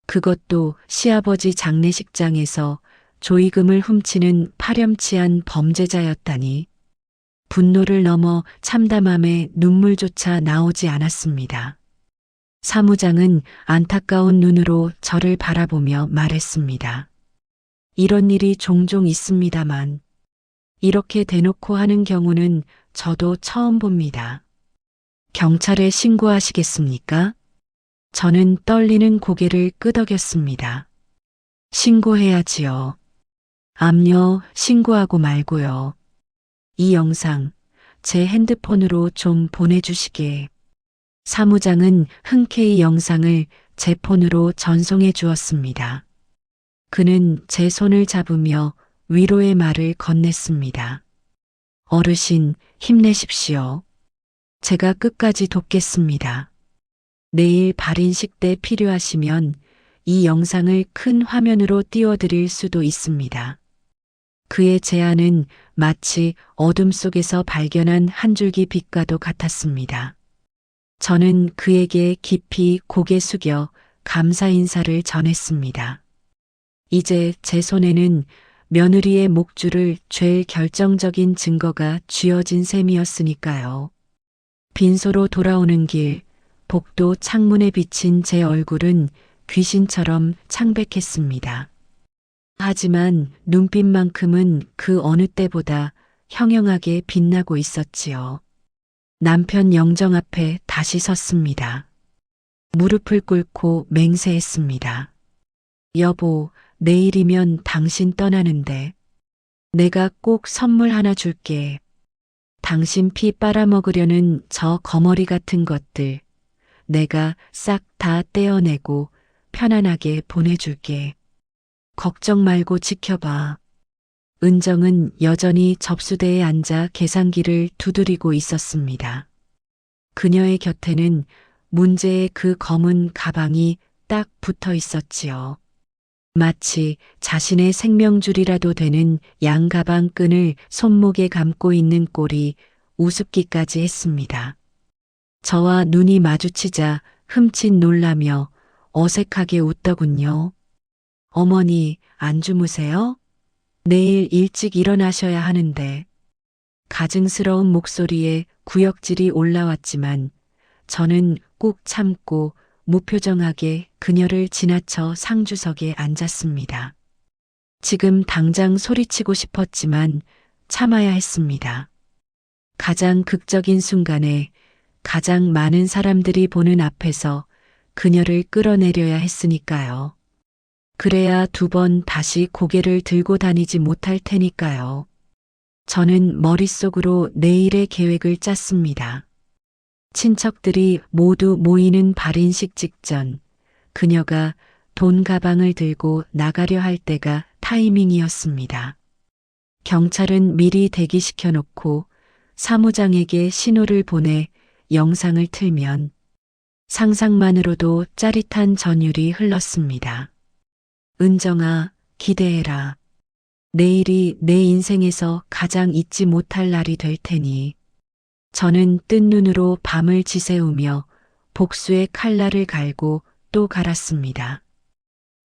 그것도 시아버지 장례식장에서 조의금을 훔치는 파렴치한 범죄자였다니. 분노를 넘어 참담함에 눈물조차 나오지 않았습니다. 사무장은 안타까운 눈으로 저를 바라보며 말했습니다. 이런 일이 종종 있습니다만 이렇게 대놓고 하는 경우는 저도 처음 봅니다. 경찰에 신고하시겠습니까? 저는 떨리는 고개를 끄덕였습니다. 신고해야지요. 암요, 신고하고 말고요. 이 영상 제 핸드폰으로 좀 보내주시게. 사무장은 흔쾌히 영상을 제 폰으로 전송해 주었습니다. 그는 제 손을 잡으며 위로의 말을 건넸습니다. 어르신, 힘내십시오. 제가 끝까지 돕겠습니다. 내일 발인식 때 필요하시면 이 영상을 큰 화면으로 띄워드릴 수도 있습니다. 그의 제안은 마치 어둠 속에서 발견한 한 줄기 빛과도 같았습니다. 저는 그에게 깊이 고개 숙여 감사 인사를 전했습니다. 이제 제 손에는 며느리의 목줄을 쥘 결정적인 증거가 쥐어진 셈이었으니까요. 빈소로 돌아오는 길, 복도 창문에 비친 제 얼굴은 귀신처럼 창백했습니다. 하지만 눈빛만큼은 그 어느 때보다 형형하게 빛나고 있었지요. 남편 영정 앞에 다시 섰습니다. 무릎을 꿇고 맹세했습니다. 여보, 내일이면 당신 떠나는데 내가 꼭 선물 하나 줄게. 당신 피 빨아먹으려는 저 거머리 같은 것들 내가 싹 다 떼어내고 편안하게 보내줄게. 걱정 말고 지켜봐. 은정은 여전히 접수대에 앉아 계산기를 두드리고 있었습니다. 그녀의 곁에는 문제의 그 검은 가방이 딱 붙어 있었지요. 마치 자신의 생명줄이라도 되는 양가방 끈을 손목에 감고 있는 꼴이 우습기까지 했습니다. 저와 눈이 마주치자 흠칫 놀라며 어색하게 웃더군요. 어머니, 안 주무세요? 내일 일찍 일어나셔야 하는데. 가증스러운 목소리에 구역질이 올라왔지만 저는 꾹 참고 무표정하게 그녀를 지나쳐 상주석에 앉았습니다. 지금 당장 소리치고 싶었지만 참아야 했습니다. 가장 극적인 순간에 가장 많은 사람들이 보는 앞에서 그녀를 끌어내려야 했으니까요. 그래야 두 번 다시 고개를 들고 다니지 못할 테니까요. 저는 머릿속으로 내일의 계획을 짰습니다. 친척들이 모두 모이는 발인식 직전 그녀가 돈 가방을 들고 나가려 할 때가 타이밍이었습니다. 경찰은 미리 대기시켜 놓고 사무장에게 신호를 보내 영상을 틀면 상상만으로도 짜릿한 전율이 흘렀습니다. 은정아, 기대해라. 내일이 내 인생에서 가장 잊지 못할 날이 될 테니. 저는 뜬 눈으로 밤을 지새우며 복수의 칼날을 갈고 또 갈았습니다.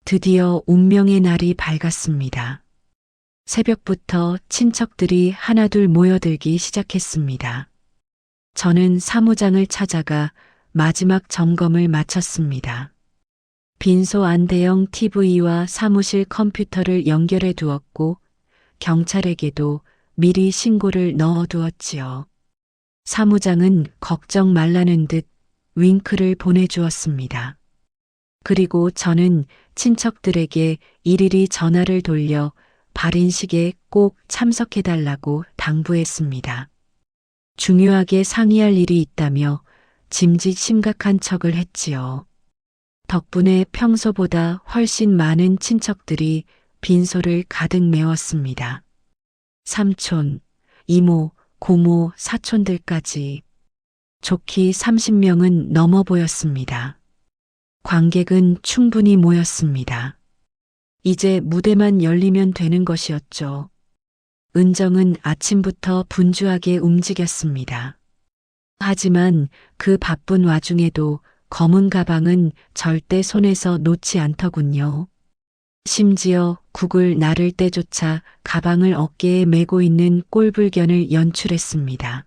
드디어 운명의 날이 밝았습니다. 새벽부터 친척들이 하나둘 모여들기 시작했습니다. 저는 사무장을 찾아가 마지막 점검을 마쳤습니다. 빈소 안 대형 TV와 사무실 컴퓨터를 연결해 두었고 경찰에게도 미리 신고를 넣어 두었지요. 사무장은 걱정 말라는 듯 윙크를 보내주었습니다. 그리고 저는 친척들에게 일일이 전화를 돌려 발인식에 꼭 참석해달라고 당부했습니다. 중요하게 상의할 일이 있다며 짐짓 심각한 척을 했지요. 덕분에 평소보다 훨씬 많은 친척들이 빈소를 가득 메웠습니다. 삼촌, 이모, 고모, 사촌들까지 좋기 30명은 넘어 보였습니다. 관객은 충분히 모였습니다. 이제 무대만 열리면 되는 것이었죠. 은정은 아침부터 분주하게 움직였습니다. 하지만 그 바쁜 와중에도 검은 가방은 절대 손에서 놓지 않더군요. 심지어 국을 나를 때조차 가방을 어깨에 메고 있는 꼴불견을 연출했습니다.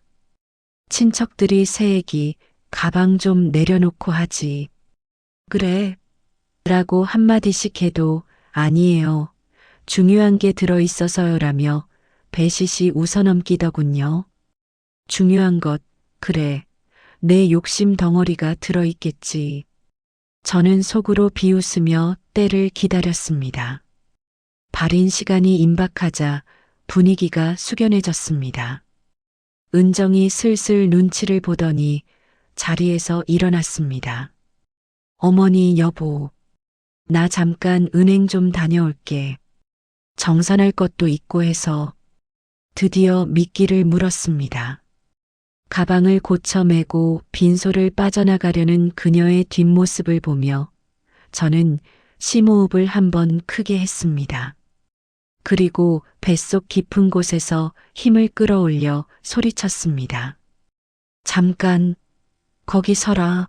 친척들이 새애기 가방 좀 내려놓고 하지. 그래. 라고 한마디씩 해도 아니에요. 중요한 게 들어있어서요라며 배시시 웃어넘기더군요. 중요한 것, 그래. 내 욕심 덩어리가 들어있겠지. 저는 속으로 비웃으며 때를 기다렸습니다. 발인 시간이 임박하자 분위기가 숙연해졌습니다. 은정이 슬슬 눈치를 보더니 자리에서 일어났습니다. 어머니 여보, 나 잠깐 은행 좀 다녀올게. 정산할 것도 있고 해서 드디어 미끼를 물었습니다. 가방을 고쳐 메고 빈소를 빠져나가려는 그녀의 뒷모습을 보며 저는 심호흡을 한번 크게 했습니다. 그리고 뱃속 깊은 곳에서 힘을 끌어올려 소리쳤습니다. 잠깐, 거기 서라.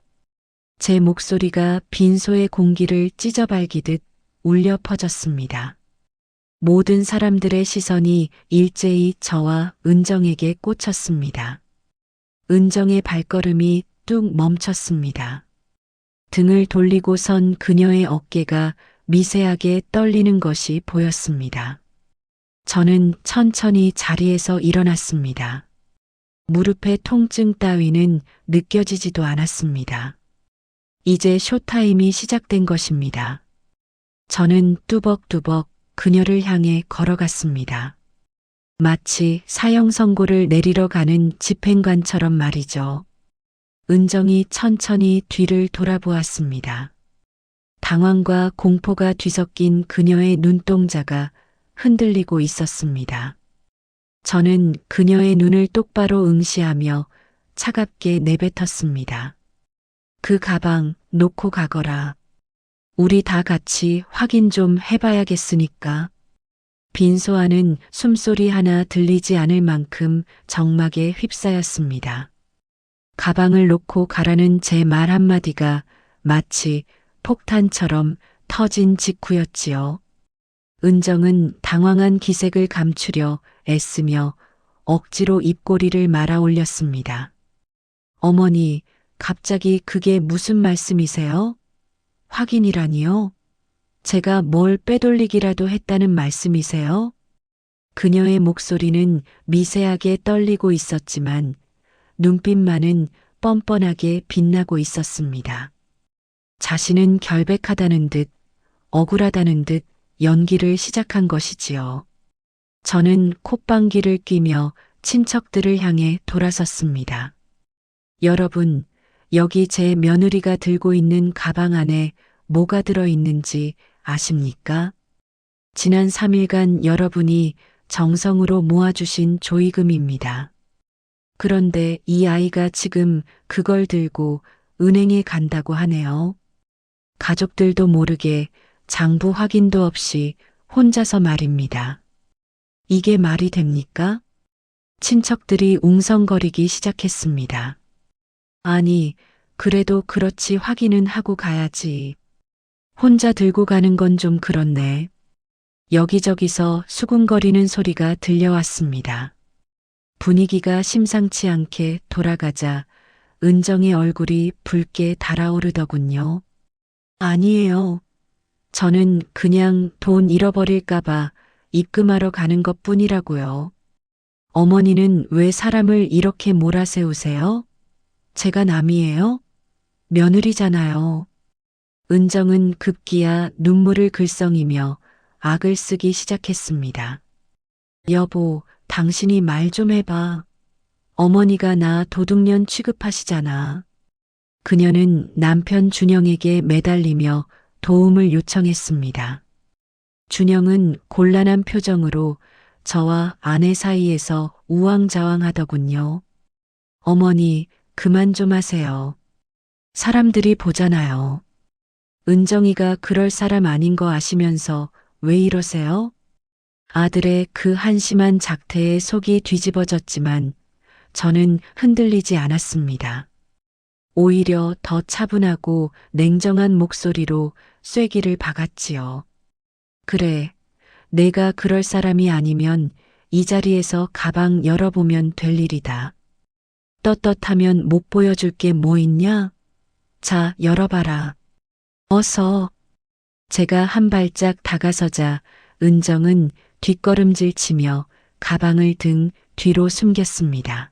제 목소리가 빈소의 공기를 찢어발기듯 울려 퍼졌습니다. 모든 사람들의 시선이 일제히 저와 은정에게 꽂혔습니다. 은정의 발걸음이 뚝 멈췄습니다. 등을 돌리고 선 그녀의 어깨가 미세하게 떨리는 것이 보였습니다. 저는 천천히 자리에서 일어났습니다. 무릎의 통증 따위는 느껴지지도 않았습니다. 이제 쇼타임이 시작된 것입니다. 저는 뚜벅뚜벅 그녀를 향해 걸어갔습니다. 마치 사형 선고를 내리러 가는 집행관처럼 말이죠. 은정이 천천히 뒤를 돌아보았습니다. 당황과 공포가 뒤섞인 그녀의 눈동자가 흔들리고 있었습니다. 저는 그녀의 눈을 똑바로 응시하며 차갑게 내뱉었습니다. 그 가방 놓고 가거라. 우리 다 같이 확인 좀 해봐야겠으니까. 빈소안은 숨소리 하나 들리지 않을 만큼 정막에 휩싸였습니다. 가방을 놓고 가라는 제 말 한마디가 마치 폭탄처럼 터진 직후였지요. 은정은 당황한 기색을 감추려 애쓰며 억지로 입꼬리를 말아 올렸습니다. 어머니, 갑자기 그게 무슨 말씀이세요? 확인이라니요? 제가 뭘 빼돌리기라도 했다는 말씀이세요? 그녀의 목소리는 미세하게 떨리고 있었지만 눈빛만은 뻔뻔하게 빛나고 있었습니다. 자신은 결백하다는 듯, 억울하다는 듯 연기를 시작한 것이지요. 저는 콧방귀를 뀌며 친척들을 향해 돌아섰습니다. 여러분, 여기 제 며느리가 들고 있는 가방 안에 뭐가 들어있는지 아십니까? 지난 3일간 여러분이 정성으로 모아주신 조의금입니다. 그런데 이 아이가 지금 그걸 들고 은행에 간다고 하네요. 가족들도 모르게 장부 확인도 없이 혼자서 말입니다. 이게 말이 됩니까? 친척들이 웅성거리기 시작했습니다. 아니, 그래도 그렇지 확인은 하고 가야지. 혼자 들고 가는 건 좀 그렇네. 여기저기서 수군거리는 소리가 들려왔습니다. 분위기가 심상치 않게 돌아가자 은정의 얼굴이 붉게 달아오르더군요. 아니에요. 저는 그냥 돈 잃어버릴까봐 입금하러 가는 것 뿐이라고요. 어머니는 왜 사람을 이렇게 몰아세우세요? 제가 남이에요? 며느리잖아요. 은정은 급기야 눈물을 글썽이며 악을 쓰기 시작했습니다. 여보, 당신이 말 좀 해봐. 어머니가 나 도둑년 취급하시잖아. 그녀는 남편 준영에게 매달리며 도움을 요청했습니다. 준영은 곤란한 표정으로 저와 아내 사이에서 우왕좌왕하더군요. 어머니, 그만 좀 하세요. 사람들이 보잖아요. 은정이가 그럴 사람 아닌 거 아시면서 왜 이러세요? 아들의 그 한심한 작태에 속이 뒤집어졌지만 저는 흔들리지 않았습니다. 오히려 더 차분하고 냉정한 목소리로 쐐기를 박았지요. 그래, 내가 그럴 사람이 아니면 이 자리에서 가방 열어보면 될 일이다. 떳떳하면 못 보여줄 게 뭐 있냐? 자, 열어봐라. 어서. 제가 한 발짝 다가서자 은정은 뒷걸음질 치며 가방을 등 뒤로 숨겼습니다.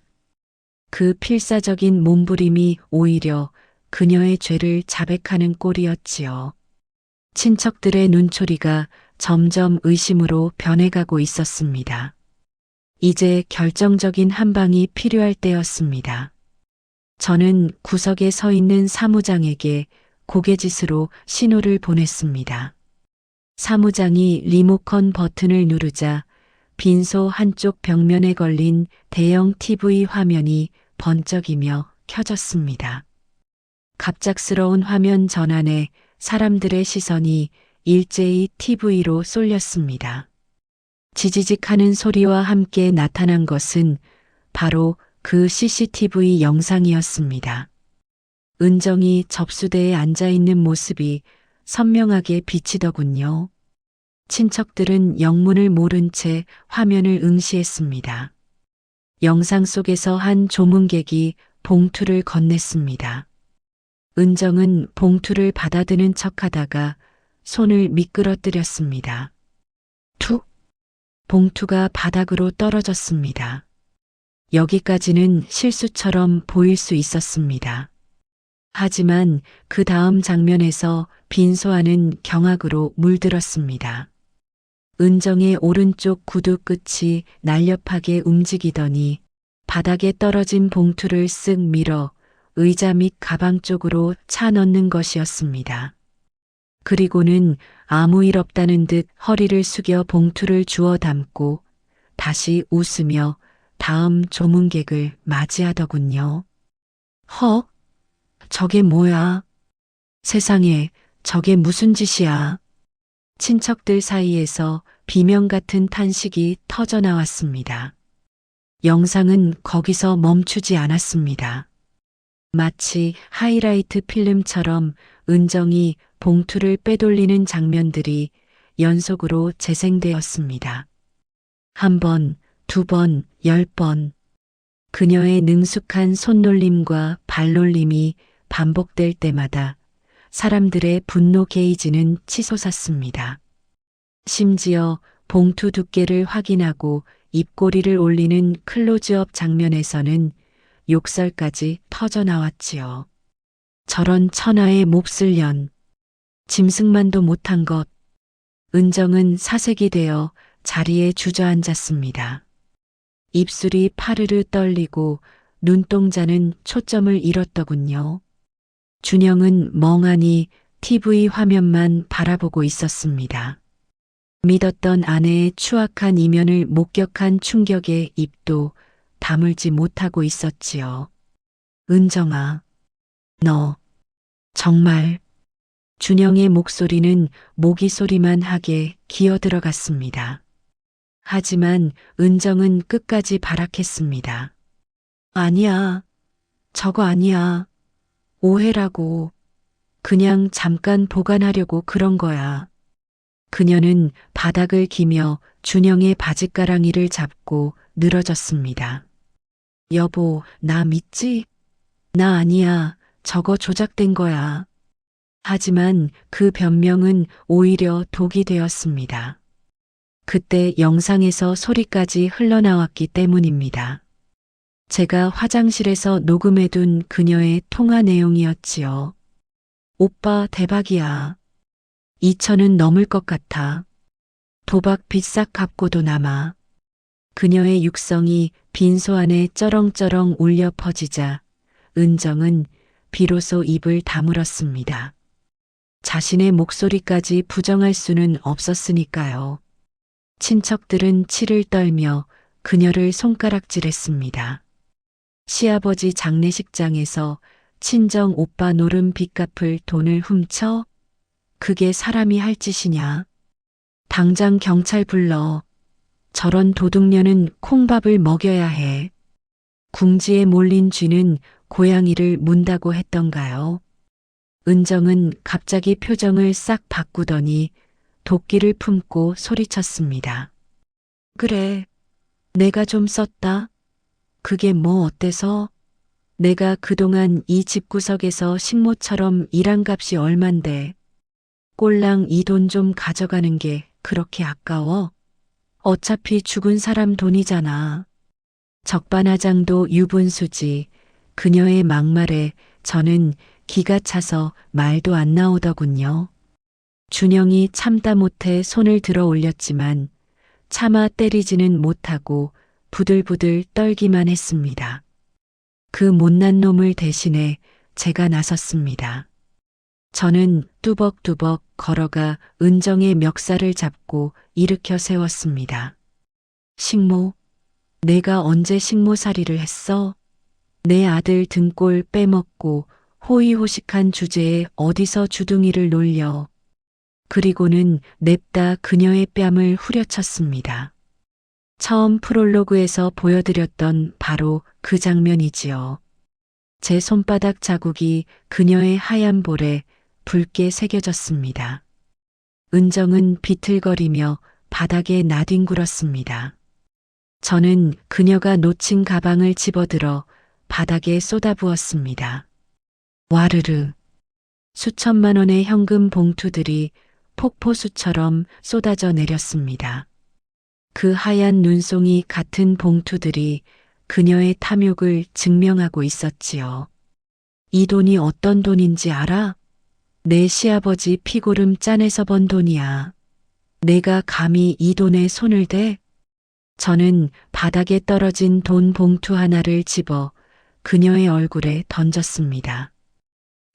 그 필사적인 몸부림이 오히려 그녀의 죄를 자백하는 꼴이었지요. 친척들의 눈초리가 점점 의심으로 변해가고 있었습니다. 이제 결정적인 한 방이 필요할 때였습니다. 저는 구석에 서 있는 사무장에게 고개짓으로 신호를 보냈습니다. 사무장이 리모컨 버튼을 누르자 빈소 한쪽 벽면에 걸린 대형 TV 화면이 번쩍이며 켜졌습니다. 갑작스러운 화면 전환에 사람들의 시선이 일제히 TV로 쏠렸습니다. 지지직하는 소리와 함께 나타난 것은 바로 그 CCTV 영상이었습니다. 은정이 접수대에 앉아있는 모습이 선명하게 비치더군요. 친척들은 영문을 모른 채 화면을 응시했습니다. 영상 속에서 한 조문객이 봉투를 건넸습니다. 은정은 봉투를 받아드는 척하다가 손을 미끄러뜨렸습니다. 툭! 봉투가 바닥으로 떨어졌습니다. 여기까지는 실수처럼 보일 수 있었습니다. 하지만 그 다음 장면에서 빈소안은 경악으로 물들었습니다. 은정의 오른쪽 구두 끝이 날렵하게 움직이더니 바닥에 떨어진 봉투를 쓱 밀어 의자 및 가방 쪽으로 차 넣는 것이었습니다. 그리고는 아무 일 없다는 듯 허리를 숙여 봉투를 주워 담고 다시 웃으며 다음 조문객을 맞이하더군요. 헉, 저게 뭐야? 세상에, 저게 무슨 짓이야? 친척들 사이에서 비명 같은 탄식이 터져 나왔습니다. 영상은 거기서 멈추지 않았습니다. 마치 하이라이트 필름처럼 은정이 봉투를 빼돌리는 장면들이 연속으로 재생되었습니다. 한 번, 두 번, 10번. 그녀의 능숙한 손놀림과 발놀림이 반복될 때마다 사람들의 분노 게이지는 치솟았습니다. 심지어 봉투 두께를 확인하고 입꼬리를 올리는 클로즈업 장면에서는 욕설까지 터져 나왔지요. 저런 천하의 몹쓸 년. 짐승만도 못한 것. 은정은 사색이 되어 자리에 주저앉았습니다. 입술이 파르르 떨리고 눈동자는 초점을 잃었더군요. 준영은 멍하니 TV 화면만 바라보고 있었습니다. 믿었던 아내의 추악한 이면을 목격한 충격에 입도 다물지 못하고 있었지요. 은정아, 너 정말. 준영의 목소리는 모기 소리만 하게 기어 들어갔습니다. 하지만 은정은 끝까지 발악했습니다. 아니야, 저거 아니야. 오해라고. 그냥 잠깐 보관하려고 그런 거야. 그녀는 바닥을 기며 준영의 바짓가랑이를 잡고 늘어졌습니다. 여보, 나 믿지? 나 아니야. 저거 조작된 거야. 하지만 그 변명은 오히려 독이 되었습니다. 그때 영상에서 소리까지 흘러나왔기 때문입니다. 제가 화장실에서 녹음해둔 그녀의 통화 내용이었지요. 오빠 대박이야. 2천은 넘을 것 같아. 도박 빚싹 갚고도 남아. 그녀의 육성이 빈소 안에 쩌렁쩌렁 울려 퍼지자 은정은 비로소 입을 다물었습니다. 자신의 목소리까지 부정할 수는 없었으니까요. 친척들은 치를 떨며 그녀를 손가락질했습니다. 시아버지 장례식장에서 친정 오빠 노름 빚 갚을 돈을 훔쳐? 그게 사람이 할 짓이냐? 당장 경찰 불러. 저런 도둑년은 콩밥을 먹여야 해. 궁지에 몰린 쥐는 고양이를 문다고 했던가요? 은정은 갑자기 표정을 싹 바꾸더니 도끼를 품고 소리쳤습니다. 그래, 내가 좀 썼다. 그게 뭐 어때서? 내가 그동안 이 집구석에서 식모처럼 일한 값이 얼만데. 꼴랑 이 돈 좀 가져가는 게 그렇게 아까워? 어차피 죽은 사람 돈이잖아. 적반하장도 유분수지. 그녀의 막말에 저는 기가 차서 말도 안 나오더군요. 준영이 참다 못해 손을 들어 올렸지만 차마 때리지는 못하고 부들부들 떨기만 했습니다. 그 못난 놈을 대신해 제가 나섰습니다. 저는 뚜벅뚜벅 걸어가 은정의 멱살을 잡고 일으켜 세웠습니다. 식모, 내가 언제 식모살이를 했어? 내 아들 등골 빼먹고 호의호식한 주제에 어디서 주둥이를 놀려. 그리고는 냅다 그녀의 뺨을 후려쳤습니다. 처음 프롤로그에서 보여드렸던 바로 그 장면이지요. 제 손바닥 자국이 그녀의 하얀 볼에 붉게 새겨졌습니다. 은정은 비틀거리며 바닥에 나뒹굴었습니다. 저는 그녀가 놓친 가방을 집어들어 바닥에 쏟아부었습니다. 와르르. 수천만 원의 현금 봉투들이 폭포수처럼 쏟아져 내렸습니다. 그 하얀 눈송이 같은 봉투들이 그녀의 탐욕을 증명하고 있었지요. 이 돈이 어떤 돈인지 알아? 내 시아버지 피고름 짠해서 번 돈이야. 내가 감히 이 돈에 손을 대? 저는 바닥에 떨어진 돈 봉투 하나를 집어 그녀의 얼굴에 던졌습니다.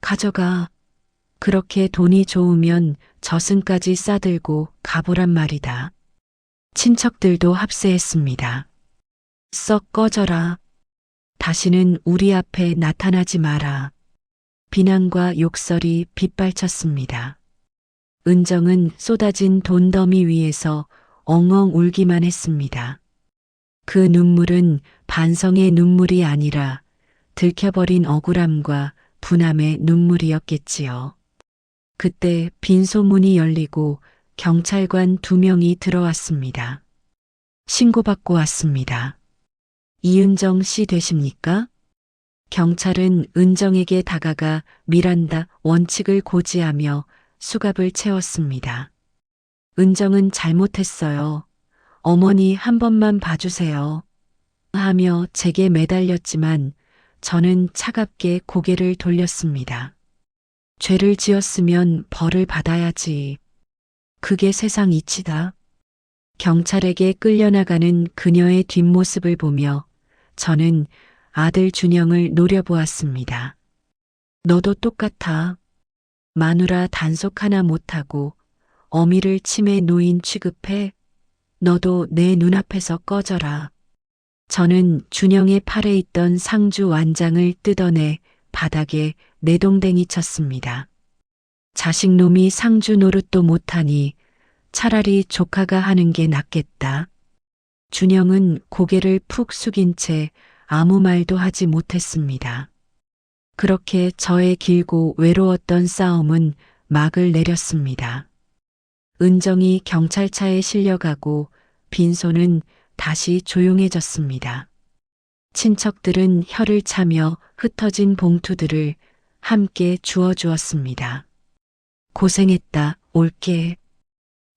가져가. 그렇게 돈이 좋으면 저승까지 싸들고 가보란 말이다. 친척들도 합세했습니다. 썩 꺼져라. 다시는 우리 앞에 나타나지 마라. 비난과 욕설이 빗발쳤습니다. 은정은 쏟아진 돈더미 위에서 엉엉 울기만 했습니다. 그 눈물은 반성의 눈물이 아니라 들켜버린 억울함과 분함의 눈물이었겠지요. 그때 빈소문이 열리고 경찰관 2명이 들어왔습니다. 신고받고 왔습니다. 이은정 씨 되십니까? 경찰은 은정에게 다가가 미란다 원칙을 고지하며 수갑을 채웠습니다. 은정은 잘못했어요. 어머니 한 번만 봐주세요. 하며 제게 매달렸지만 저는 차갑게 고개를 돌렸습니다. 죄를 지었으면 벌을 받아야지. 그게 세상 이치다. 경찰에게 끌려나가는 그녀의 뒷모습을 보며 저는 아들 준영을 노려보았습니다. 너도 똑같아. 마누라 단속 하나 못하고 어미를 치매 노인 취급해. 너도 내 눈앞에서 꺼져라. 저는 준영의 팔에 있던 상주 완장을 뜯어내 바닥에 내동댕이 쳤습니다. 자식놈이 상주 노릇도 못하니 차라리 조카가 하는 게 낫겠다. 준영은 고개를 푹 숙인 채 아무 말도 하지 못했습니다. 그렇게 저의 길고 외로웠던 싸움은 막을 내렸습니다. 은정이 경찰차에 실려가고 빈소는 다시 조용해졌습니다. 친척들은 혀를 차며 흩어진 봉투들을 함께 주워주었습니다. 고생했다, 올게.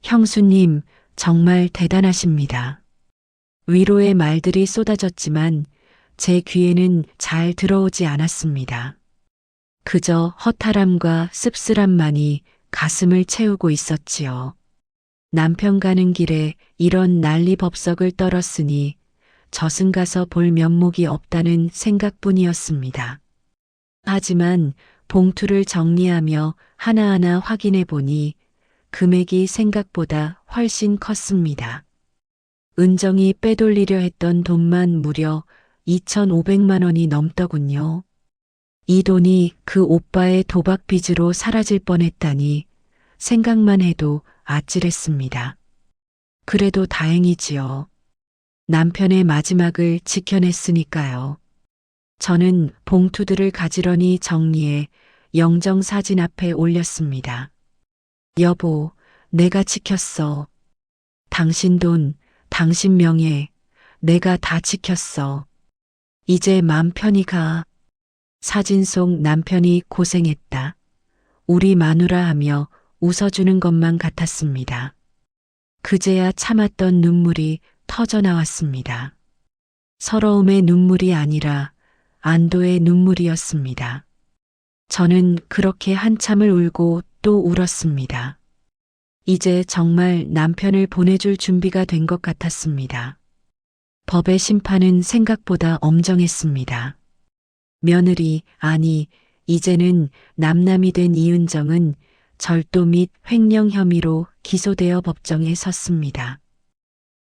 형수님, 정말 대단하십니다. 위로의 말들이 쏟아졌지만 제 귀에는 잘 들어오지 않았습니다. 그저 허탈함과 씁쓸함만이 가슴을 채우고 있었지요. 남편 가는 길에 이런 난리법석을 떨었으니 저승 가서 볼 면목이 없다는 생각뿐이었습니다. 하지만 봉투를 정리하며 하나하나 확인해 보니 금액이 생각보다 훨씬 컸습니다. 은정이 빼돌리려 했던 돈만 무려 2,500만 원이 넘더군요. 이 돈이 그 오빠의 도박 빚으로 사라질 뻔했다니 생각만 해도 아찔했습니다. 그래도 다행이지요. 남편의 마지막을 지켜냈으니까요. 저는 봉투들을 가지런히 정리해 영정사진 앞에 올렸습니다. 여보, 내가 지켰어. 당신 돈, 당신 명예, 내가 다 지켰어. 이제 맘 편히 가. 사진 속 남편이 고생했다. 우리 마누라 하며 웃어주는 것만 같았습니다. 그제야 참았던 눈물이 터져 나왔습니다. 서러움의 눈물이 아니라 안도의 눈물이었습니다. 저는 그렇게 한참을 울고 또 울었습니다. 이제 정말 남편을 보내줄 준비가 된 것 같았습니다. 법의 심판은 생각보다 엄정했습니다. 며느리, 아니, 이제는 남남이 된 이은정은 절도 및 횡령 혐의로 기소되어 법정에 섰습니다.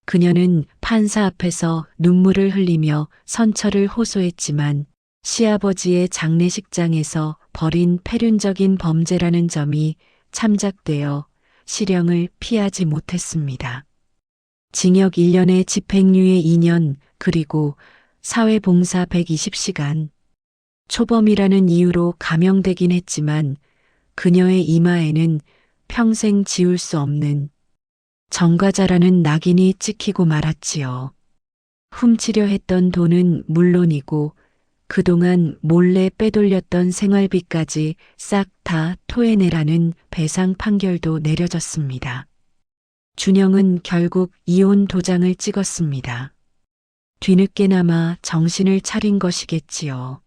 그녀는 판사 앞에서 눈물을 흘리며 선처를 호소했지만 시아버지의 장례식장에서 벌인 패륜적인 범죄라는 점이 참작되어 실형을 피하지 못했습니다. 징역 1년에 집행유예 2년 그리고 사회봉사 120시간. 초범이라는 이유로 감형되긴 했지만 그녀의 이마에는 평생 지울 수 없는 정과자라는 낙인이 찍히고 말았지요. 훔치려 했던 돈은 물론이고 그동안 몰래 빼돌렸던 생활비까지 싹 다 토해내라는 배상 판결도 내려졌습니다. 준영은 결국 이혼 도장을 찍었습니다. 뒤늦게나마 정신을 차린 것이겠지요.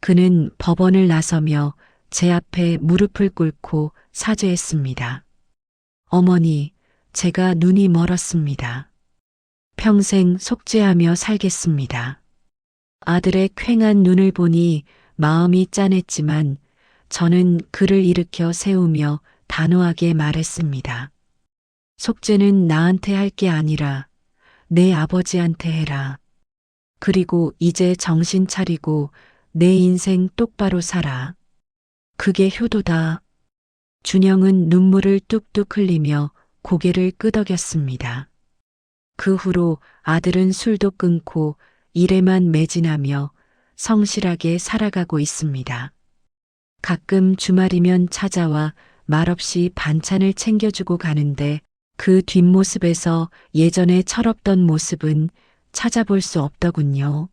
그는 법원을 나서며 제 앞에 무릎을 꿇고 사죄했습니다. 어머니, 제가 눈이 멀었습니다. 평생 속죄하며 살겠습니다. 아들의 퀭한 눈을 보니 마음이 짠했지만 저는 그를 일으켜 세우며 단호하게 말했습니다. 속죄는 나한테 할 게 아니라 내 아버지한테 해라. 그리고 이제 정신 차리고 내 인생 똑바로 살아. 그게 효도다. 준영은 눈물을 뚝뚝 흘리며 고개를 끄덕였습니다. 그 후로 아들은 술도 끊고 일에만 매진하며 성실하게 살아가고 있습니다. 가끔 주말이면 찾아와 말없이 반찬을 챙겨주고 가는데 그 뒷모습에서 예전에 철없던 모습은 찾아볼 수 없더군요.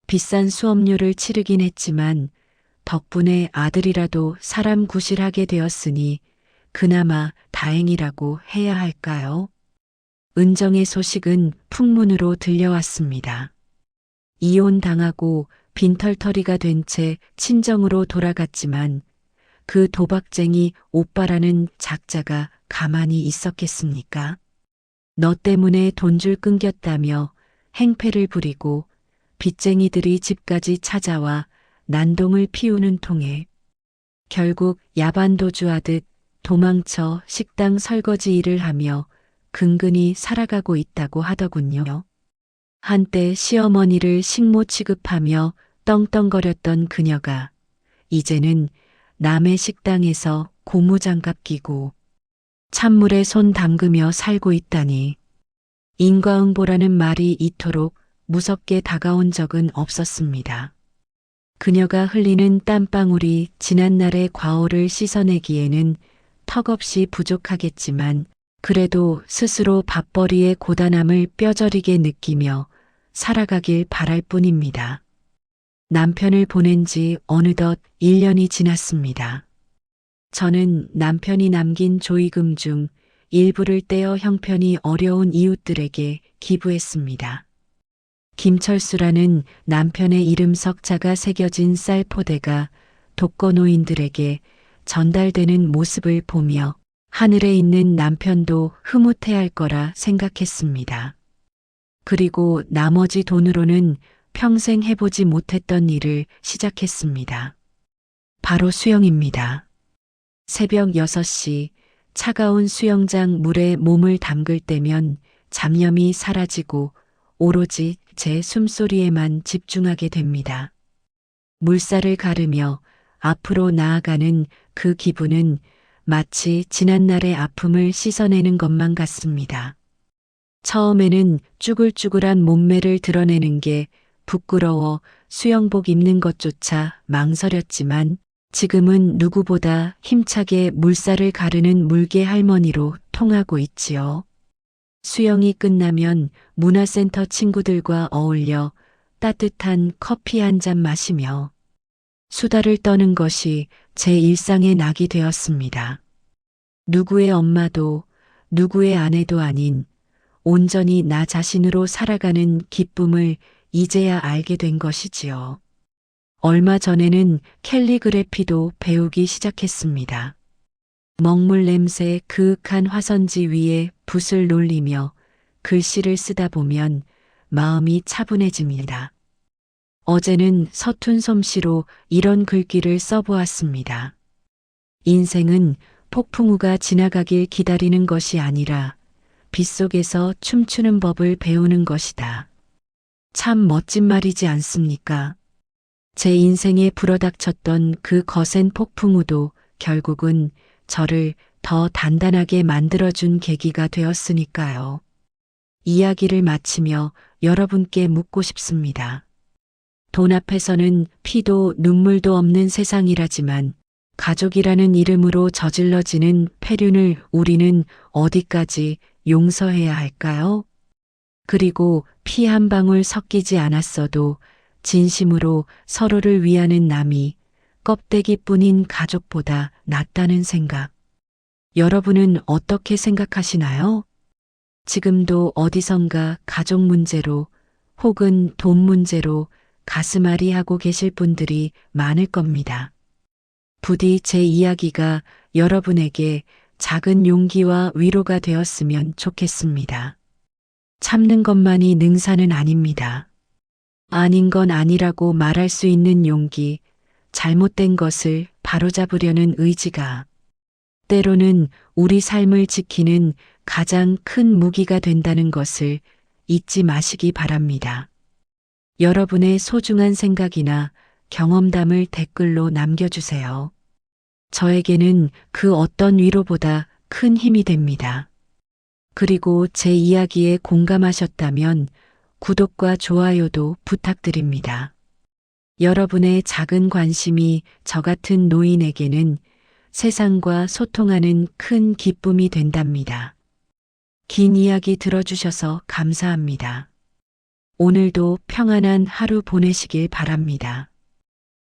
비싼 수업료를 치르긴 했지만 덕분에 아들이라도 사람 구실하게 되었으니 그나마 다행이라고 해야 할까요? 은정의 소식은 풍문으로 들려왔습니다. 이혼당하고 빈털터리가 된 채 친정으로 돌아갔지만 그 도박쟁이 오빠라는 작자가 가만히 있었겠습니까? 너 때문에 돈줄 끊겼다며 행패를 부리고 빚쟁이들이 집까지 찾아와 난동을 피우는 통에 결국 야반도주하듯 도망쳐 식당 설거지 일을 하며 근근히 살아가고 있다고 하더군요. 한때 시어머니를 식모 취급하며 떵떵거렸던 그녀가 이제는 남의 식당에서 고무장갑 끼고 찬물에 손 담그며 살고 있다니 인과응보라는 말이 이토록 무섭게 다가온 적은 없었습니다. 그녀가 흘리는 땀방울이 지난날의 과오를 씻어내기에는 턱없이 부족하겠지만 그래도 스스로 밥벌이의 고단함을 뼈저리게 느끼며 살아가길 바랄 뿐입니다. 남편을 보낸 지 어느덧 1년이 지났습니다. 저는 남편이 남긴 조의금 중 일부를 떼어 형편이 어려운 이웃들에게 기부했습니다. 김철수라는 남편의 이름 석자가 새겨진 쌀 포대가 독거노인들에게 전달되는 모습을 보며 하늘에 있는 남편도 흐뭇해할 거라 생각했습니다. 그리고 나머지 돈으로는 평생 해보지 못했던 일을 시작했습니다. 바로 수영입니다. 새벽 6시 차가운 수영장 물에 몸을 담글 때면 잡념이 사라지고 오로지 제 숨소리에만 집중하게 됩니다. 물살을 가르며 앞으로 나아가는 그 기분은 마치 지난날의 아픔을 씻어내는 것만 같습니다. 처음에는 쭈글쭈글한 몸매를 드러내는 게 부끄러워 수영복 입는 것조차 망설였지만 지금은 누구보다 힘차게 물살을 가르는 물개 할머니로 통하고 있지요. 수영이 끝나면 문화센터 친구들과 어울려 따뜻한 커피 한 잔 마시며 수다를 떠는 것이 제 일상의 낙이 되었습니다. 누구의 엄마도 누구의 아내도 아닌 온전히 나 자신으로 살아가는 기쁨을 이제야 알게 된 것이지요. 얼마 전에는 캘리그래피도 배우기 시작했습니다. 먹물 냄새 그윽한 화선지 위에 붓을 놀리며 글씨를 쓰다 보면 마음이 차분해집니다. 어제는 서툰 솜씨로 이런 글귀를 써보았습니다. 인생은 폭풍우가 지나가길 기다리는 것이 아니라 빗속에서 춤추는 법을 배우는 것이다. 참 멋진 말이지 않습니까? 제 인생에 불어닥쳤던 그 거센 폭풍우도 결국은 저를 더 단단하게 만들어준 계기가 되었으니까요. 이야기를 마치며 여러분께 묻고 싶습니다. 돈 앞에서는 피도 눈물도 없는 세상이라지만 가족이라는 이름으로 저질러지는 폐륜을 우리는 어디까지 용서해야 할까요? 그리고 피 한 방울 섞이지 않았어도 진심으로 서로를 위하는 남이 껍데기뿐인 가족보다 낫다는 생각. 여러분은 어떻게 생각하시나요? 지금도 어디선가 가족 문제로 혹은 돈 문제로 가슴앓이 하고 계실 분들이 많을 겁니다. 부디 제 이야기가 여러분에게 작은 용기와 위로가 되었으면 좋겠습니다. 참는 것만이 능사는 아닙니다. 아닌 건 아니라고 말할 수 있는 용기, 잘못된 것을 바로잡으려는 의지가 때로는 우리 삶을 지키는 가장 큰 무기가 된다는 것을 잊지 마시기 바랍니다. 여러분의 소중한 생각이나 경험담을 댓글로 남겨주세요. 저에게는 그 어떤 위로보다 큰 힘이 됩니다. 그리고 제 이야기에 공감하셨다면 구독과 좋아요도 부탁드립니다. 여러분의 작은 관심이 저 같은 노인에게는 세상과 소통하는 큰 기쁨이 된답니다. 긴 이야기 들어주셔서 감사합니다. 오늘도 평안한 하루 보내시길 바랍니다.